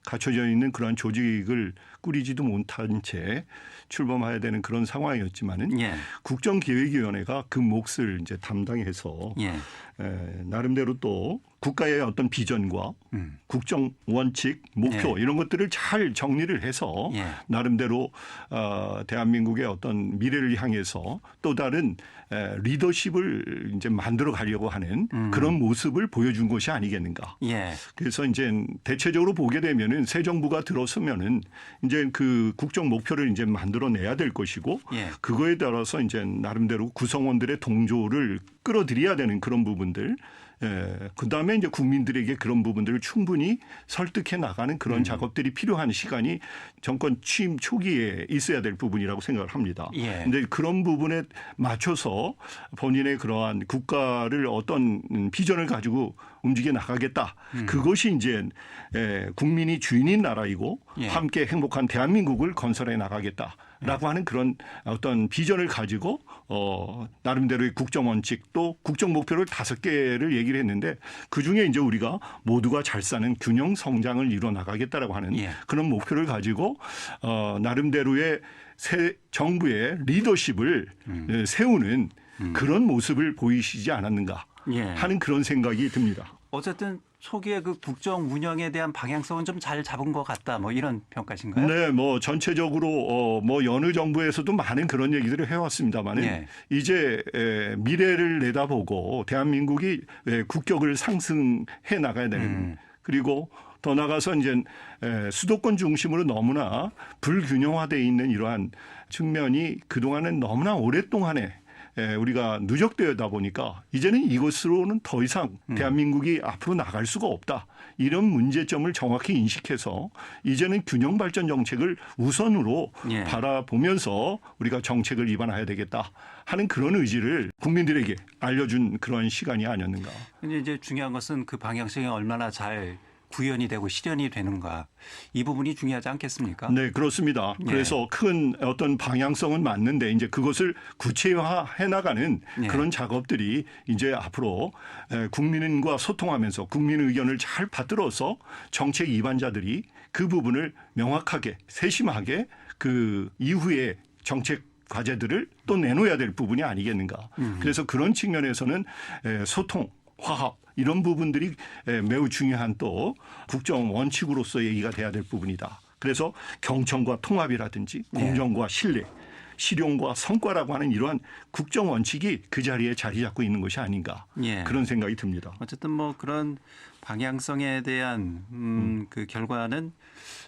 갖춰져 있는 그러한 조직을 꾸리지도 못한 채 출범해야 되는 그런 상황이었지만은 예. 국정기획위원회가 그 몫을 이제 담당해서 예. 나름대로 또 국가의 어떤 비전과 국정 원칙, 목표 예. 이런 것들을 잘 정리를 해서 예. 나름대로 대한민국의 어떤 미래를 향해서 또 다른 리더십을 이제 만들어 가려고 하는 그런 모습을 보여준 것이 아니겠는가. 예. 그래서 이제 대체적으로 보게 되면은 새 정부가 들어서면은 이제 그 국정 목표를 이제 만들어내야 될 것이고 예. 그거에 따라서 이제 나름대로 구성원들의 동조를 끌어들여야 되는 그런 부분들. 그 다음에 이제 국민들에게 그런 부분들을 충분히 설득해 나가는 그런 작업들이 필요한 시간이 정권 취임 초기에 있어야 될 부분이라고 생각을 합니다. 그런데 예. 그런 부분에 맞춰서 본인의 그러한 국가를 어떤 비전을 가지고 움직여 나가겠다. 그것이 이제 국민이 주인인 나라이고 예. 함께 행복한 대한민국을 건설해 나가겠다라고 하는 그런 어떤 비전을 가지고 나름대로의 국정 원칙 또 국정 목표를 5개를 얘기를 했는데 그중에 이제 우리가 모두가 잘 사는 균형 성장을 이뤄 나가겠다라고 하는 예. 그런 목표를 가지고 나름대로의 새 정부의 리더십을 세우는 그런 모습을 보이시지 않았는가 예. 하는 그런 생각이 듭니다. 어쨌든 초기에 그 국정 운영에 대한 방향성은 좀 잘 잡은 것 같다. 뭐 이런 평가신가요? 네, 뭐 전체적으로 뭐 여느 정부에서도 많은 그런 얘기들을 해왔습니다만은 예. 이제 미래를 내다보고 대한민국이 국격을 상승해 나가야 되는 그리고 더 나가서 이제 수도권 중심으로 너무나 불균형화되어 있는 이러한 측면이 그동안은 너무나 오랫동안에 우리가 누적되다 보니까 이제는 이것으로는 더 이상 대한민국이 앞으로 나갈 수가 없다. 이런 문제점을 정확히 인식해서 이제는 균형 발전 정책을 우선으로 예. 바라보면서 우리가 정책을 입안해야 되겠다 하는 그런 의지를 국민들에게 알려준 그런 시간이 아니었는가. 근데 이제 중요한 것은 그 방향성이 얼마나 잘 구현이 되고 실현이 되는가 이 부분이 중요하지 않겠습니까? 네, 그렇습니다. 예. 그래서 큰 어떤 방향성은 맞는데 이제 그것을 구체화해 나가는 예. 그런 작업들이 이제 앞으로 국민과 소통하면서 국민의 의견을 잘 받들어서 정책 입안자들이 그 부분을 명확하게 세심하게 그 이후에 정책 과제들을 또 내놓아야 될 부분이 아니겠는가. 그래서 그런 측면에서는 소통, 화합 이런 부분들이 매우 중요한 또 국정 원칙으로서 얘기가 돼야 될 부분이다. 그래서 경청과 통합이라든지 공정과 신뢰, 실용과 성과라고 하는 이러한 국정 원칙이 그 자리에 자리 잡고 있는 것이 아닌가. 예. 그런 생각이 듭니다. 어쨌든 뭐 그런 방향성에 대한 그 결과는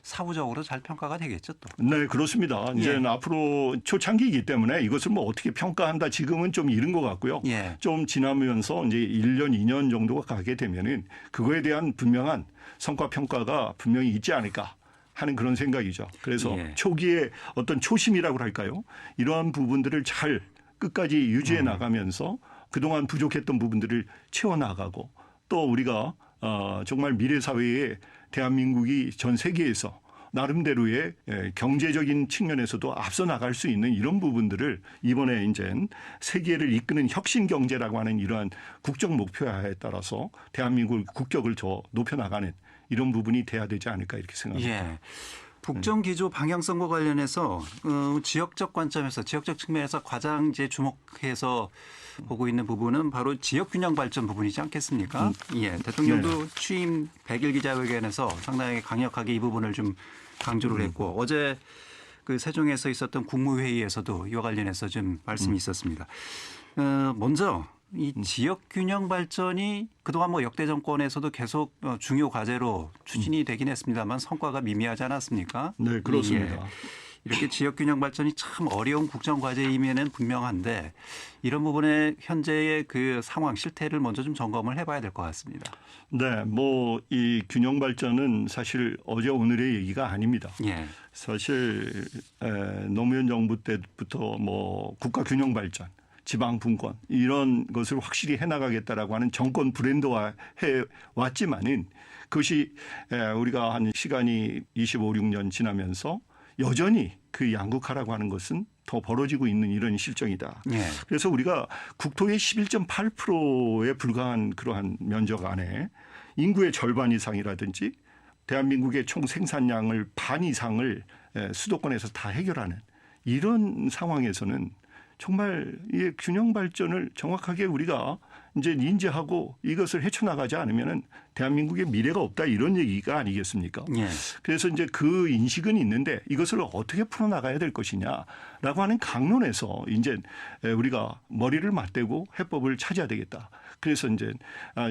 사후적으로 잘 평가가 되겠죠 또. 네, 그렇습니다. 이제 앞으로 초창기이기 때문에 이것을 뭐 어떻게 평가한다 지금은 좀 이른 것 같고요. 예. 좀 지나면서 이제 1년, 2년 정도가 가게 되면은 그거에 대한 분명한 성과 평가가 분명히 있지 않을까 하는 그런 생각이죠. 그래서 예. 초기에 어떤 초심이라고 할까요? 이러한 부분들을 잘 끝까지 유지해 나가면서 그동안 부족했던 부분들을 채워나가고 또 우리가 정말 미래 사회에 대한민국이 전 세계에서 나름대로의 경제적인 측면에서도 앞서 나갈 수 있는 이런 부분들을 이번에 이제 세계를 이끄는 혁신 경제라고 하는 이러한 국정 목표에 따라서 대한민국 국격을 더 높여나가는 이런 부분이 돼야 되지 않을까 이렇게 생각합니다. 예. 국정 기조 방향성과 관련해서 지역적 관점에서 지역적 측면에서 가장 이제 주목해서 보고 있는 부분은 바로 지역 균형 발전 부분이지 않겠습니까? 예. 대통령도 취임 100일 기자회견에서 상당히 강력하게 이 부분을 좀 강조를 했고 어제 그 세종에서 있었던 국무회의에서도 이와 관련해서 좀 말씀이 있었습니다. 먼저 이 지역 균형 발전이 그동안 뭐 역대 정권에서도 계속 중요 과제로 추진이 되긴 했습니다만 성과가 미미하지 않았습니까? 네, 그렇습니다. 예. 이렇게 지역 균형 발전이 참 어려운 국정 과제임에는 분명한데 이런 부분에 현재의 그 상황 실태를 먼저 좀 점검을 해봐야 될 것 같습니다. 네, 뭐 이 균형 발전은 사실 어제 오늘의 얘기가 아닙니다. 예. 사실 노무현 정부 때부터 뭐 국가 균형 발전, 지방 분권 이런 것을 확실히 해나가겠다라고 하는 정권 브랜드화 해 왔지만은 그것이 우리가 한 시간이 25, 6년 지나면서 여전히 그 양극화라고 하는 것은 더 벌어지고 있는 이런 실정이다. 예. 그래서 우리가 국토의 11.8%에 불과한 그러한 면적 안에 인구의 절반 이상이라든지 대한민국의 총 생산량을 반 이상을 수도권에서 다 해결하는 이런 상황에서는 정말 이 균형 발전을 정확하게 우리가 이제 인지하고 이것을 헤쳐나가지 않으면은 대한민국의 미래가 없다 이런 얘기가 아니겠습니까? 예. 그래서 이제 그 인식은 있는데 이것을 어떻게 풀어나가야 될 것이냐라고 하는 강론에서 이제 우리가 머리를 맞대고 해법을 찾아야 되겠다. 그래서 이제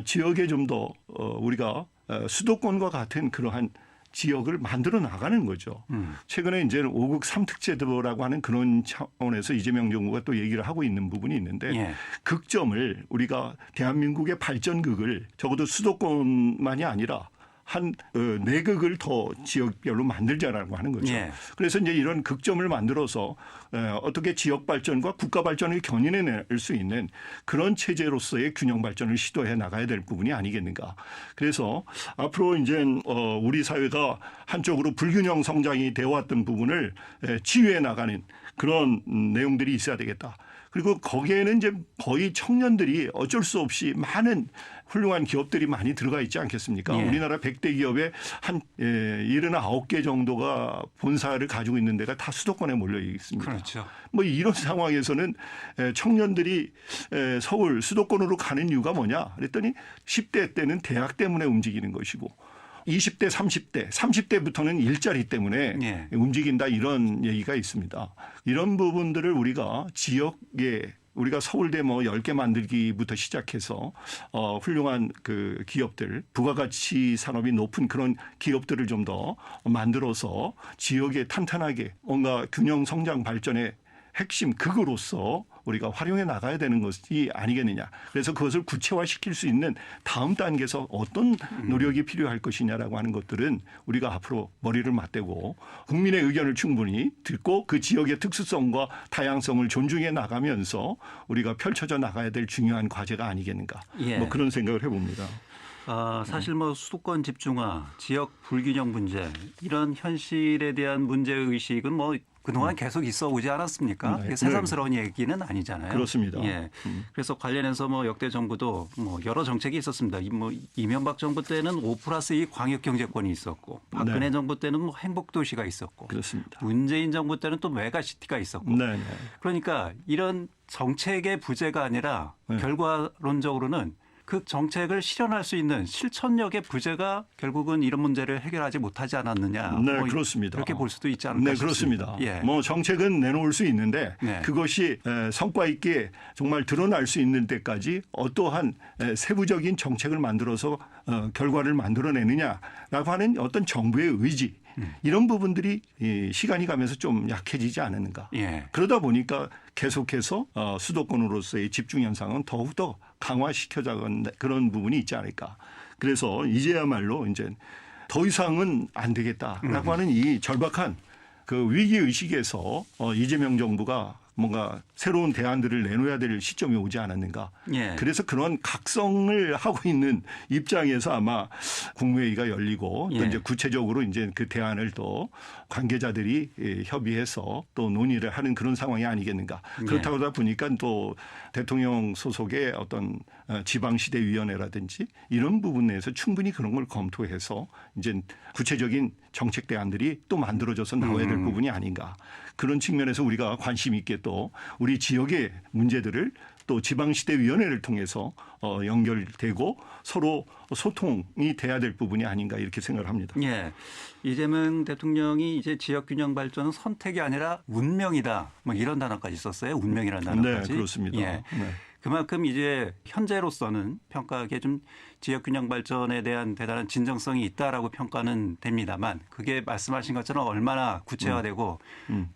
지역에 좀 더 우리가 수도권과 같은 그러한 지역을 만들어 나가는 거죠. 최근에 이제 5국 3특제도라고 하는 그런 차원에서 이재명 정부가 또 얘기를 하고 있는 부분이 있는데 예. 극점을 우리가 대한민국의 발전극을 적어도 수도권만이 아니라 한 4극을 더 지역별로 만들자라고 하는 거죠. 예. 그래서 이제 이런 극점을 만들어서 어떻게 지역 발전과 국가 발전을 견인해낼 수 있는 그런 체제로서의 균형 발전을 시도해 나가야 될 부분이 아니겠는가. 그래서 앞으로 이제 우리 사회가 한쪽으로 불균형 성장이 되어 왔던 부분을 치유해 나가는 그런 내용들이 있어야 되겠다. 그리고 거기에는 이제 거의 청년들이 어쩔 수 없이 많은 훌륭한 기업들이 많이 들어가 있지 않겠습니까? 예. 우리나라 100대 기업의 한 79개 정도가 본사를 가지고 있는 데가 다 수도권에 몰려 있습니다. 그렇죠. 뭐 이런 상황에서는 청년들이 서울 수도권으로 가는 이유가 뭐냐? 그랬더니 10대 때는 대학 때문에 움직이는 것이고 20대, 30대부터는 일자리 때문에 예. 움직인다 이런 얘기가 있습니다. 이런 부분들을 우리가 지역에 우리가 서울대 뭐 10개 만들기부터 시작해서 훌륭한 그 기업들, 부가가치 산업이 높은 그런 기업들을 좀 더 만들어서 지역에 탄탄하게 뭔가 균형 성장 발전의 핵심 극으로서 우리가 활용해 나가야 되는 것이 아니겠느냐. 그래서 그것을 구체화시킬 수 있는 다음 단계에서 어떤 노력이 필요할 것이냐라고 하는 것들은 우리가 앞으로 머리를 맞대고 국민의 의견을 충분히 듣고 그 지역의 특수성과 다양성을 존중해 나가면서 우리가 펼쳐져 나가야 될 중요한 과제가 아니겠는가. 예. 뭐 그런 생각을 해봅니다. 사실 뭐 수도권 집중화, 지역 불균형 문제 이런 현실에 대한 문제 의식은 뭐 그동안 계속 있어 오지 않았습니까? 네. 새삼스러운 얘기는 아니잖아요. 그렇습니다. 예. 그래서 관련해서 뭐 역대 정부도 뭐 여러 정책이 있었습니다. 뭐 이명박 정부 때는 5+2 광역 경제권이 있었고, 박근혜 네. 정부 때는 뭐 행복도시가 있었고, 그렇습니다. 문재인 정부 때는 또 메가시티가 있었고. 네, 네. 그러니까 이런 정책의 부재가 아니라 네. 결과론적으로는 그 정책을 실현할 수 있는 실천력의 부재가 결국은 이런 문제를 해결하지 못하지 않았느냐. 네, 뭐 그렇습니다. 그렇게 볼 수도 있지 않을까 네, 싶습니다. 그렇습니다. 예. 뭐 정책은 내놓을 수 있는데 네. 그것이 성과 있게 정말 드러날 수 있는 때까지 어떠한 세부적인 정책을 만들어서 결과를 만들어내느냐라고 하는 어떤 정부의 의지 이런 부분들이 시간이 가면서 좀 약해지지 않았는가. 예. 그러다 보니까 계속해서 수도권으로서의 집중 현상은 더욱더 강화시켜자는 그런 부분이 있지 않을까. 그래서 이제야말로 이제 더 이상은 안 되겠다라고 하는 이 절박한 그 위기 의식에서 이재명 정부가 뭔가 새로운 대안들을 내놓아야 될 시점이 오지 않았는가. 예. 그래서 그런 각성을 하고 있는 입장에서 아마 국무회의가 열리고 또 예. 이제 구체적으로 이제 그 대안을 또 관계자들이 협의해서 또 논의를 하는 그런 상황이 아니겠는가. 그렇다고 하다 보니까 또 대통령 소속의 어떤 지방시대위원회라든지 이런 부분에서 충분히 그런 걸 검토해서 이제 구체적인 정책 대안들이 또 만들어져서 나와야 될 부분이 아닌가. 그런 측면에서 우리가 관심 있게 또 우리 지역의 문제들을 또 지방시대위원회를 통해서 연결되고 서로 소통이 돼야 될 부분이 아닌가 이렇게 생각을 합니다. 예. 이재명 대통령이 이제 지역 균형 발전은 선택이 아니라 운명이다. 뭐 이런 단어까지 썼어요. 운명이라는 단어까지. 네, 그렇습니다. 예. 네. 그만큼 이제 현재로서는 평가하기에 좀 지역 균형 발전에 대한 대단한 진정성이 있다라고 평가는 됩니다만 그게 말씀하신 것처럼 얼마나 구체화되고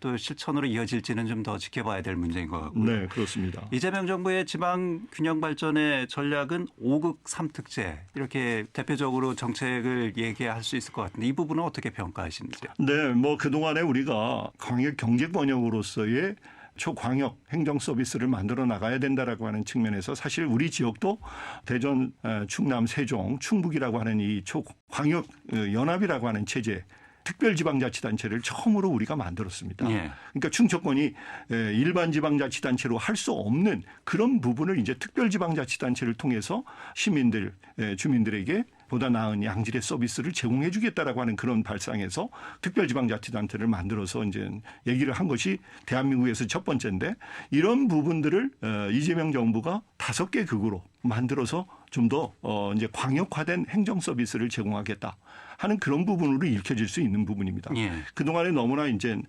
또 실천으로 이어질지는 좀 더 지켜봐야 될 문제인 것 같고요. 네, 그렇습니다. 이재명 정부의 지방 균형 발전의 전략은 5극 3특제 이렇게 대표적으로 정책을 얘기할 수 있을 것 같은데 이 부분은 어떻게 평가하시는지요? 네, 뭐 그동안에 우리가 광역 경제 번역으로서의 초광역 행정 서비스를 만들어 나가야 된다라고 하는 측면에서 사실 우리 지역도 대전, 충남, 세종, 충북이라고 하는 이 초광역 연합이라고 하는 체제 특별지방자치단체를 처음으로 우리가 만들었습니다. 예. 그러니까 충청권이 일반 지방자치단체로 할 수 없는 그런 부분을 이제 특별지방자치단체를 통해서 시민들, 주민들에게 보다 나은 양질의 서비스를 제공해 주겠다라고 하는 그런 발상에서 특별지방자치단체를 만들어서 이제 얘기를 한 것이 대한민국에서 첫 번째인데 이런 부분들을 이재명 정부가 5개 극으로 만들어서 좀 더 이제 광역화된 행정 서비스를 제공하겠다 하는 그런 부분으로 읽혀질 수 있는 부분입니다. 예. 그동안에 너무나 이제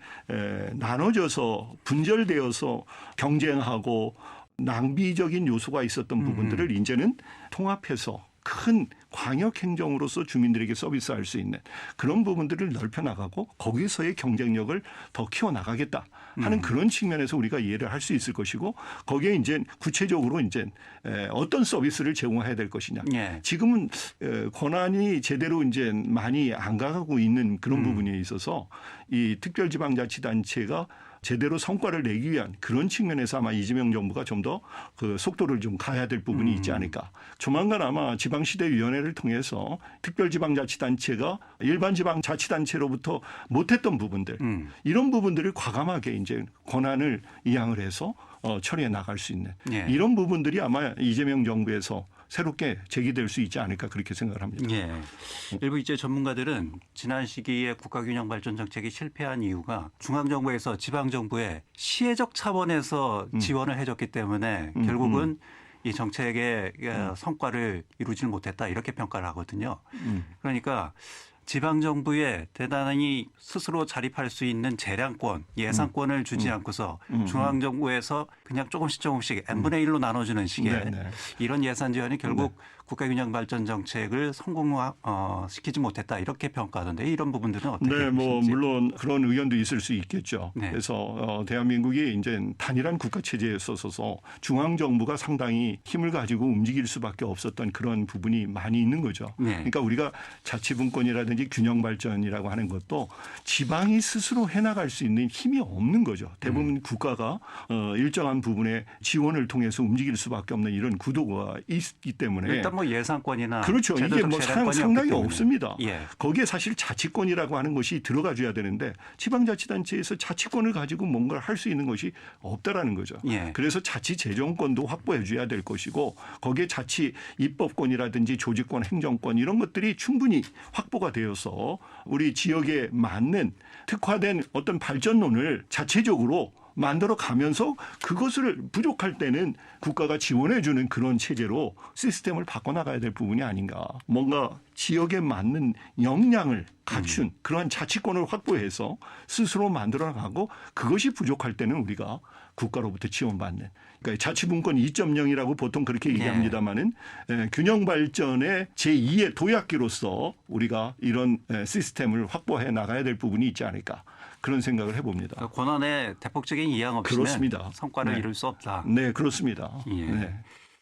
나눠져서 분절되어서 경쟁하고 낭비적인 요소가 있었던 부분들을 이제는 통합해서 큰 광역 행정으로서 주민들에게 서비스할 수 있는 그런 부분들을 넓혀 나가고 거기서의 경쟁력을 더 키워 나가겠다 하는 그런 측면에서 우리가 이해를 할 수 있을 것이고 거기에 이제 구체적으로 이제 어떤 서비스를 제공해야 될 것이냐. 예. 지금은 권한이 제대로 이제 많이 안 가고 있는 그런 부분에 있어서 이 특별지방자치단체가 제대로 성과를 내기 위한 그런 측면에서 아마 이재명 정부가 좀 더 그 속도를 좀 가야 될 부분이 있지 않을까. 조만간 아마 지방시대위원회를 통해서 특별지방자치단체가 일반 지방자치단체로부터 못했던 부분들 이런 부분들을 과감하게 이제 권한을 이양을 해서 처리해 나갈 수 있는 예. 이런 부분들이 아마 이재명 정부에서 새롭게 제기될 수 있지 않을까 그렇게 생각을 합니다. 예. 일부 이제 전문가들은 지난 시기에 국가균형 발전 정책이 실패한 이유가 중앙정부에서 지방정부에 시혜적 차원에서 지원을 해줬기 때문에 결국은 이 정책의 성과를 이루지는 못했다 이렇게 평가를 하거든요. 그러니까 지방정부에 대단히 스스로 자립할 수 있는 재량권, 예산권을 주지 않고서 중앙정부에서 그냥 조금씩 n분의 1로 나눠주는 식의 이런 예산 지원이 결국 국가균형 발전 정책을 성공시키지 못했다 이렇게 평가하던데 이런 부분들은 어떻게 네, 뭐 보시는지? 물론 그런 의견도 있을 수 있겠죠. 네. 그래서 대한민국이 이제 단일한 국가 체제에 있어서 중앙 정부가 상당히 힘을 가지고 움직일 수밖에 없었던 그런 부분이 많이 있는 거죠. 네. 그러니까 우리가 자치분권이라든지 균형 발전이라고 하는 것도 지방이 스스로 해나갈 수 있는 힘이 없는 거죠. 대부분 국가가 일정한 부분에 지원을 통해서 움직일 수밖에 없는 이런 구도가 있기 때문에 일단 뭐 예산권이나 그렇죠. 이게 뭐 상당히 없습니다. 예. 거기에 사실 자치권이라고 하는 것이 들어가줘야 되는데 지방자치단체에서 자치권을 가지고 뭔가를 할 수 있는 것이 없다라는 거죠. 예. 그래서 자치재정권도 확보해 줘야 될 것이고 거기에 자치 입법권이라든지 조직권, 행정권 이런 것들이 충분히 확보가 되어서 우리 지역에 맞는 특화된 어떤 발전론을 자체적으로 만들어 가면서 그것을 부족할 때는 국가가 지원해 주는 그런 체제로 시스템을 바꿔나가야 될 부분이 아닌가. 뭔가 지역에 맞는 역량을 갖춘 그러한 자치권을 확보해서 스스로 만들어 나가고 그것이 부족할 때는 우리가 국가로부터 지원받는. 그러니까 자치분권 2.0이라고 보통 그렇게 얘기합니다마는 균형 발전의 제2의 도약기로서 우리가 이런 시스템을 확보해 나가야 될 부분이 있지 않을까. 그런 생각을 해봅니다. 그러니까 권한의 대폭적인 이양 없이는 그렇습니다. 성과를 네. 이룰 수 없다. 네, 그렇습니다. 예. 네.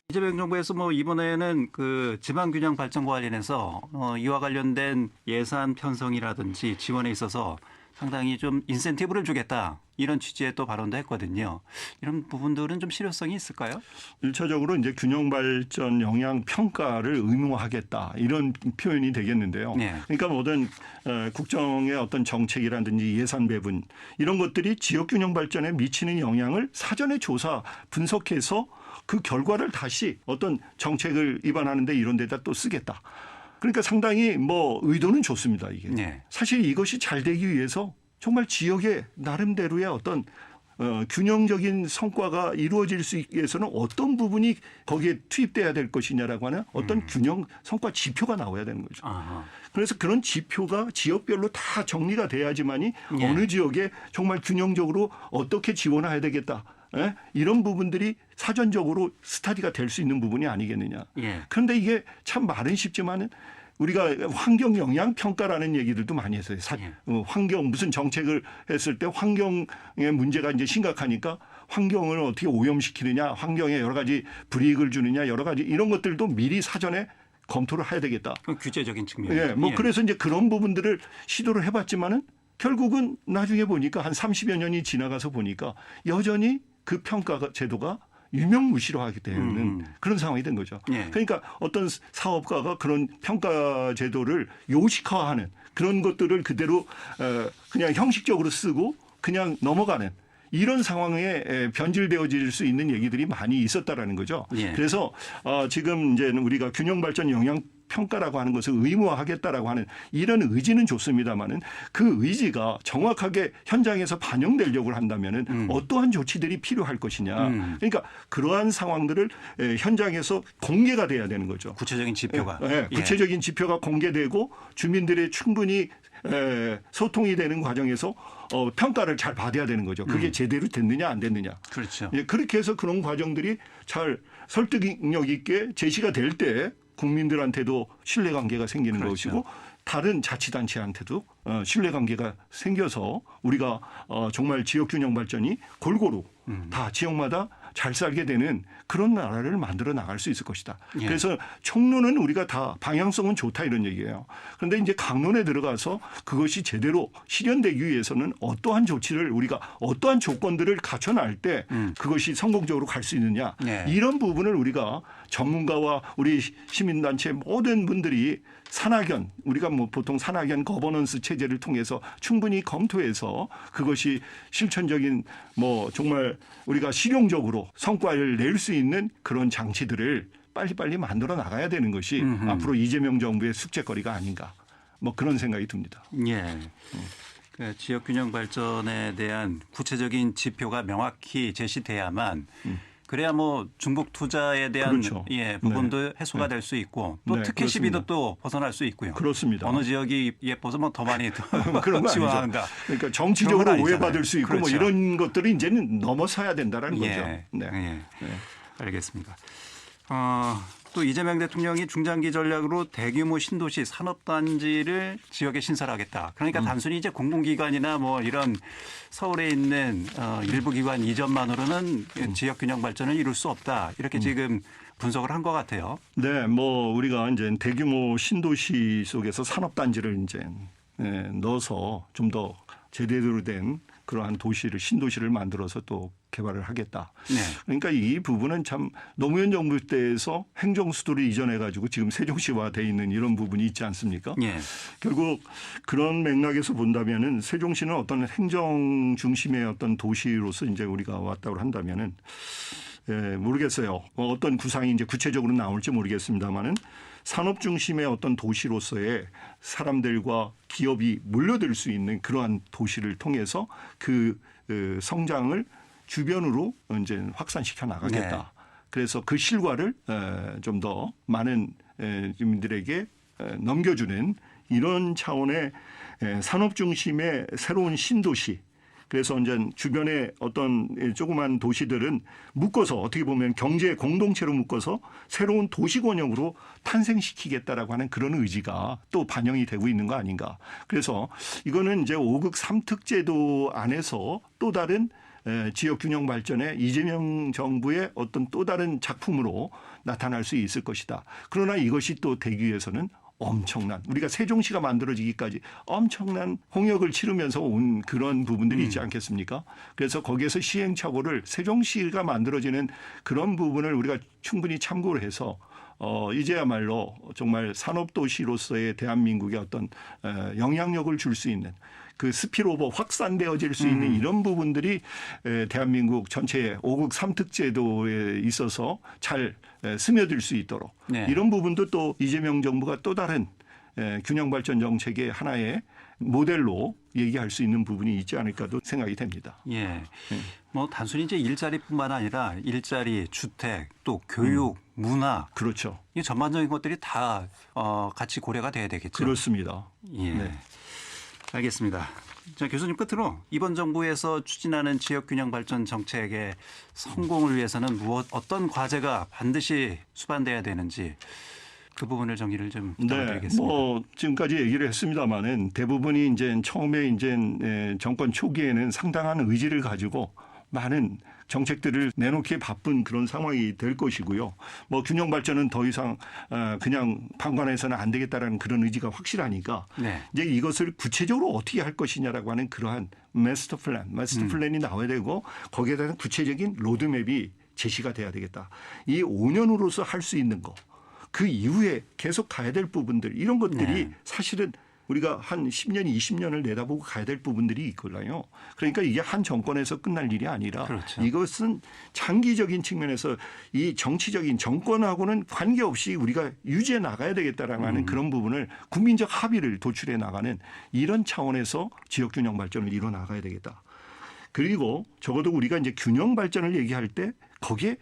이재명 정부에서 뭐 이번에는 그 지방균형 발전과 관련해서 이와 관련된 예산 편성이라든지 지원에 있어서 상당히 좀 인센티브를 주겠다 이런 취지의 또 발언도 했거든요. 이런 부분들은 좀 실효성이 있을까요? 1차적으로 이제 균형 발전 영향 평가를 의무화하겠다 이런 표현이 되겠는데요. 네. 그러니까 모든 국정의 어떤 정책이라든지 예산 배분 이런 것들이 지역 균형 발전에 미치는 영향을 사전에 조사 분석해서 그 결과를 다시 어떤 정책을 입안하는데 이런 데다 또 쓰겠다. 그러니까 상당히 뭐 의도는 좋습니다. 이게 네. 사실 이것이 잘 되기 위해서 정말 지역의 나름대로의 어떤 균형적인 성과가 이루어질 수 있기 위해서는 어떤 부분이 거기에 투입돼야 될 것이냐라고 하는 어떤 균형 성과 지표가 나와야 되는 거죠. 아하. 그래서 그런 지표가 지역별로 다 정리가 돼야지만이 예. 어느 지역에 정말 균형적으로 어떻게 지원해야 되겠다. 예? 이런 부분들이 사전적으로 스타디가 될 수 있는 부분이 아니겠느냐. 예. 그런데 이게 참 말은 쉽지만은 우리가 환경 영향 평가라는 얘기들도 많이 했어요. 예. 환경 무슨 정책을 했을 때 환경의 문제가 이제 심각하니까 환경을 어떻게 오염시키느냐, 환경에 여러 가지 불이익을 주느냐, 여러 가지 이런 것들도 미리 사전에 검토를 해야 되겠다. 그럼 규제적인 측면. 예, 뭐 그래서 이제 그런 부분들을 시도를 해봤지만은 결국은 나중에 보니까 한 30여 년이 지나가서 보니까 여전히 그 평가 제도가 유명무실하게 되는 그런 상황이 된 거죠. 예. 그러니까 어떤 사업가가 그런 평가 제도를 요식화하는 그런 것들을 그대로 그냥 형식적으로 쓰고 그냥 넘어가는 이런 상황에 변질되어질 수 있는 얘기들이 많이 있었다라는 거죠. 예. 그래서 지금 이제 우리가 균형 발전 영향 평가라고 하는 것을 의무화하겠다라고 하는 이런 의지는 좋습니다만은 그 의지가 정확하게 현장에서 반영되려고 한다면은 어떠한 조치들이 필요할 것이냐. 그러니까 그러한 상황들을 현장에서 공개가 돼야 되는 거죠. 구체적인 지표가. 구체적인 지표가 공개되고 주민들의 충분히 소통이 되는 과정에서 평가를 잘 받아야 되는 거죠. 그게 제대로 됐느냐 안 됐느냐. 그렇죠. 그렇게 해서 그런 과정들이 잘 설득력 있게 제시가 될 때 국민들한테도 신뢰관계가 생기는 그렇죠. 것이고 다른 자치단체한테도 신뢰관계가 생겨서 우리가 정말 지역균형 발전이 골고루 다 지역마다 잘 살게 되는 그런 나라를 만들어 나갈 수 있을 것이다. 예. 그래서 총론은 우리가 다 방향성은 좋다 이런 얘기예요. 그런데 이제 강론에 들어가서 그것이 제대로 실현되기 위해서는 어떠한 조치를 우리가 어떠한 조건들을 갖춰놔야 때 그것이 성공적으로 갈 수 있느냐. 예. 이런 부분을 우리가 전문가와 우리 시민단체 모든 분들이 산학연 우리가 뭐 보통 산학연 거버넌스 체제를 통해서 충분히 검토해서 그것이 실천적인 뭐 정말 우리가 실용적으로 성과를 낼 수 있는 그런 장치들을 빨리빨리 만들어 나가야 되는 것이 앞으로 이재명 정부의 숙제거리가 아닌가 뭐 그런 생각이 듭니다. 예. 그 지역균형 발전에 대한 구체적인 지표가 명확히 제시돼야만 그래야 뭐 중복 투자에 대한 그렇죠. 부분도 해소가 될 수 있고 또 네, 특혜 시비도 그렇습니다. 또 벗어날 수 있고요. 그렇습니다. 어느 지역이 예뻐서 뭐 더 많이 그런 거 지원한다. 아니죠. 그러니까 정치적으로 그런 건 오해받을 수 있고 그렇죠. 뭐 이런 것들이 이제는 넘어서야 된다는 거죠. 예. 네. 알겠습니다. 또 이재명 대통령이 중장기 전략으로 대규모 신도시 산업단지를 지역에 신설하겠다. 그러니까 단순히 이제 공공기관이나 뭐 이런 서울에 있는 일부 기관 이전만으로는 지역균형 발전을 이룰 수 없다. 이렇게 지금 분석을 한 것 같아요. 네, 뭐 우리가 이제 대규모 신도시 속에서 산업단지를 이제 넣어서 좀 더 제대로 된 그러한 도시를 신도시를 만들어서 또 개발을 하겠다. 네. 그러니까 이 부분은 참 노무현 정부 때에서 행정수도를 이전해 가지고 지금 세종시화돼 있는 이런 부분이 있지 않습니까? 예. 결국 그런 맥락에서 본다면은 세종시는 어떤 행정 중심의 어떤 도시로서 이제 우리가 왔다고 한다면은 모르겠어요. 어떤 구상이 이제 구체적으로 나올지 모르겠습니다만은 산업 중심의 어떤 도시로서의 사람들과 기업이 몰려들 수 있는 그러한 도시를 통해서 그 성장을 주변으로 이제 확산시켜 나가겠다. 네. 그래서 그 실과를 좀 더 많은 주민들에게 넘겨주는 이런 차원의 산업 중심의 새로운 신도시. 그래서 이제 주변의 어떤 조그만 도시들은 묶어서 어떻게 보면 경제 공동체로 묶어서 새로운 도시 권역으로 탄생시키겠다라고 하는 그런 의지가 또 반영이 되고 있는 거 아닌가. 그래서 이거는 이제 5극 3특제도 안에서 또 다른 지역 균형 발전에 이재명 정부의 어떤 또 다른 작품으로 나타날 수 있을 것이다. 그러나 이것이 또 되기 위해서는 엄청난 우리가 세종시가 만들어지기까지 엄청난 홍역을 치르면서 온 그런 부분들이 있지 않겠습니까? 그래서 거기에서 시행착오를 세종시가 만들어지는 그런 부분을 우리가 충분히 참고를 해서 이제야말로 정말 산업도시로서의 대한민국의 어떤 영향력을 줄 수 있는 그 스피로버 확산되어질 수 있는 이런 부분들이 대한민국 전체의 5극 3특제도에 있어서 잘 스며들 수 있도록 네. 이런 부분도 또 이재명 정부가 또 다른 균형 발전 정책의 하나의 모델로 얘기할 수 있는 부분이 있지 않을까도 생각이 됩니다. 예. 뭐 단순히 이제 일자리뿐만 아니라 일자리, 주택, 또 교육, 문화 그렇죠. 이 전반적인 것들이 다 같이 고려가 돼야 되겠죠. 그렇습니다. 예. 네. 알겠습니다. 자, 교수님 끝으로 이번 정부에서 추진하는 지역균형 발전 정책의 성공을 위해서는 어떤 과제가 반드시 수반돼야 되는지 그 부분을 정리를 좀 부탁드리겠습니다. 뭐 지금까지 얘기를 했습니다마는 대부분이 이제 처음에 이제 정권 초기에는 상당한 의지를 가지고 많은 정책들을 내놓기에 바쁜 그런 상황이 될 것이고요. 뭐 균형 발전은 더 이상 그냥 방관해서는 안 되겠다라는 그런 의지가 확실하니까 네. 이제 이것을 구체적으로 어떻게 할 것이냐라고 하는 그러한 마스터 플랜이 나와야 되고 거기에 대한 구체적인 로드맵이 제시가 돼야 되겠다. 이 5년으로서 할 수 있는 거. 그 이후에 계속 가야 될 부분들 이런 것들이 네. 사실은 우리가 한 10년, 20년을 내다보고 가야 될 부분들이 있거든요. 그러니까 이게 한 정권에서 끝날 일이 아니라 그렇죠. 이것은 장기적인 측면에서 이 정치적인 정권하고는 관계없이 우리가 유지해 나가야 되겠다라는 하는 그런 부분을 국민적 합의를 도출해 나가는 이런 차원에서 지역균형 발전을 이뤄 나가야 되겠다. 그리고 적어도 우리가 이제 균형 발전을 얘기할 때 거기에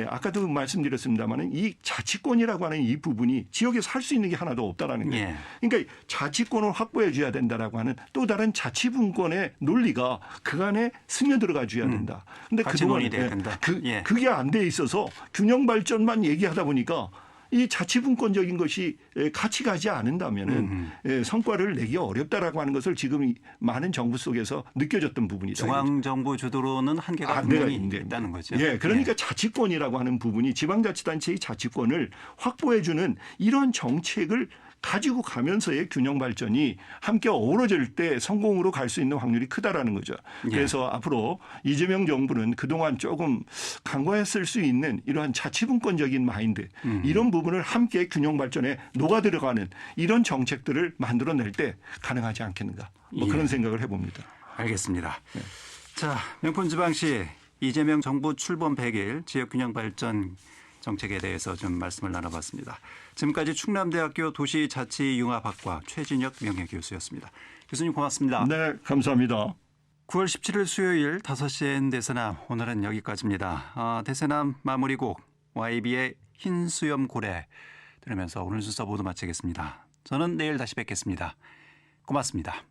아까도 말씀드렸습니다마는 이 자치권이라고 하는 이 부분이 지역에서 할 수 있는 게 하나도 없다라는 거예요. 예. 그러니까 자치권을 확보해 줘야 된다라고 하는 또 다른 자치분권의 논리가 그 안에 스며들어가 줘야 된다. 근데 같이 그동안 논의돼야 된다. 예. 그게 안 돼 있어서 균형 발전만 얘기하다 보니까 이 자치분권적인 것이 같이 가지 않는다면은 성과를 내기 어렵다라고 하는 것을 지금 많은 정부 속에서 느껴졌던 부분이다. 중앙정부 주도로는 한계가 분명히 있다는 거죠. 예, 그러니까 자치권이라고 하는 부분이 지방자치단체의 자치권을 확보해주는 이런 정책을 가지고 가면서의 균형 발전이 함께 어우러질 때 성공으로 갈 수 있는 확률이 크다라는 거죠. 그래서 앞으로 이재명 정부는 그동안 조금 간과했을 수 있는 이러한 자치분권적인 마인드 이런 부분을 함께 균형 발전에 녹아 들어가는 이런 정책들을 만들어낼 때 가능하지 않겠는가. 뭐 그런 생각을 해봅니다. 알겠습니다. 자, 명품지방시 이재명 정부 출범 100일 지역균형 발전 정책에 대해서 좀 말씀을 나눠봤습니다. 지금까지 충남대학교 도시자치융합학과 최진혁 명예교수였습니다. 교수님 고맙습니다. 네, 감사합니다. 9월 17일 수요일 5시엔 대세남 오늘은 여기까지입니다. 대세남 마무리곡 YB의 흰수염 고래 들으면서 오늘 순서 모두 마치겠습니다. 저는 내일 다시 뵙겠습니다. 고맙습니다.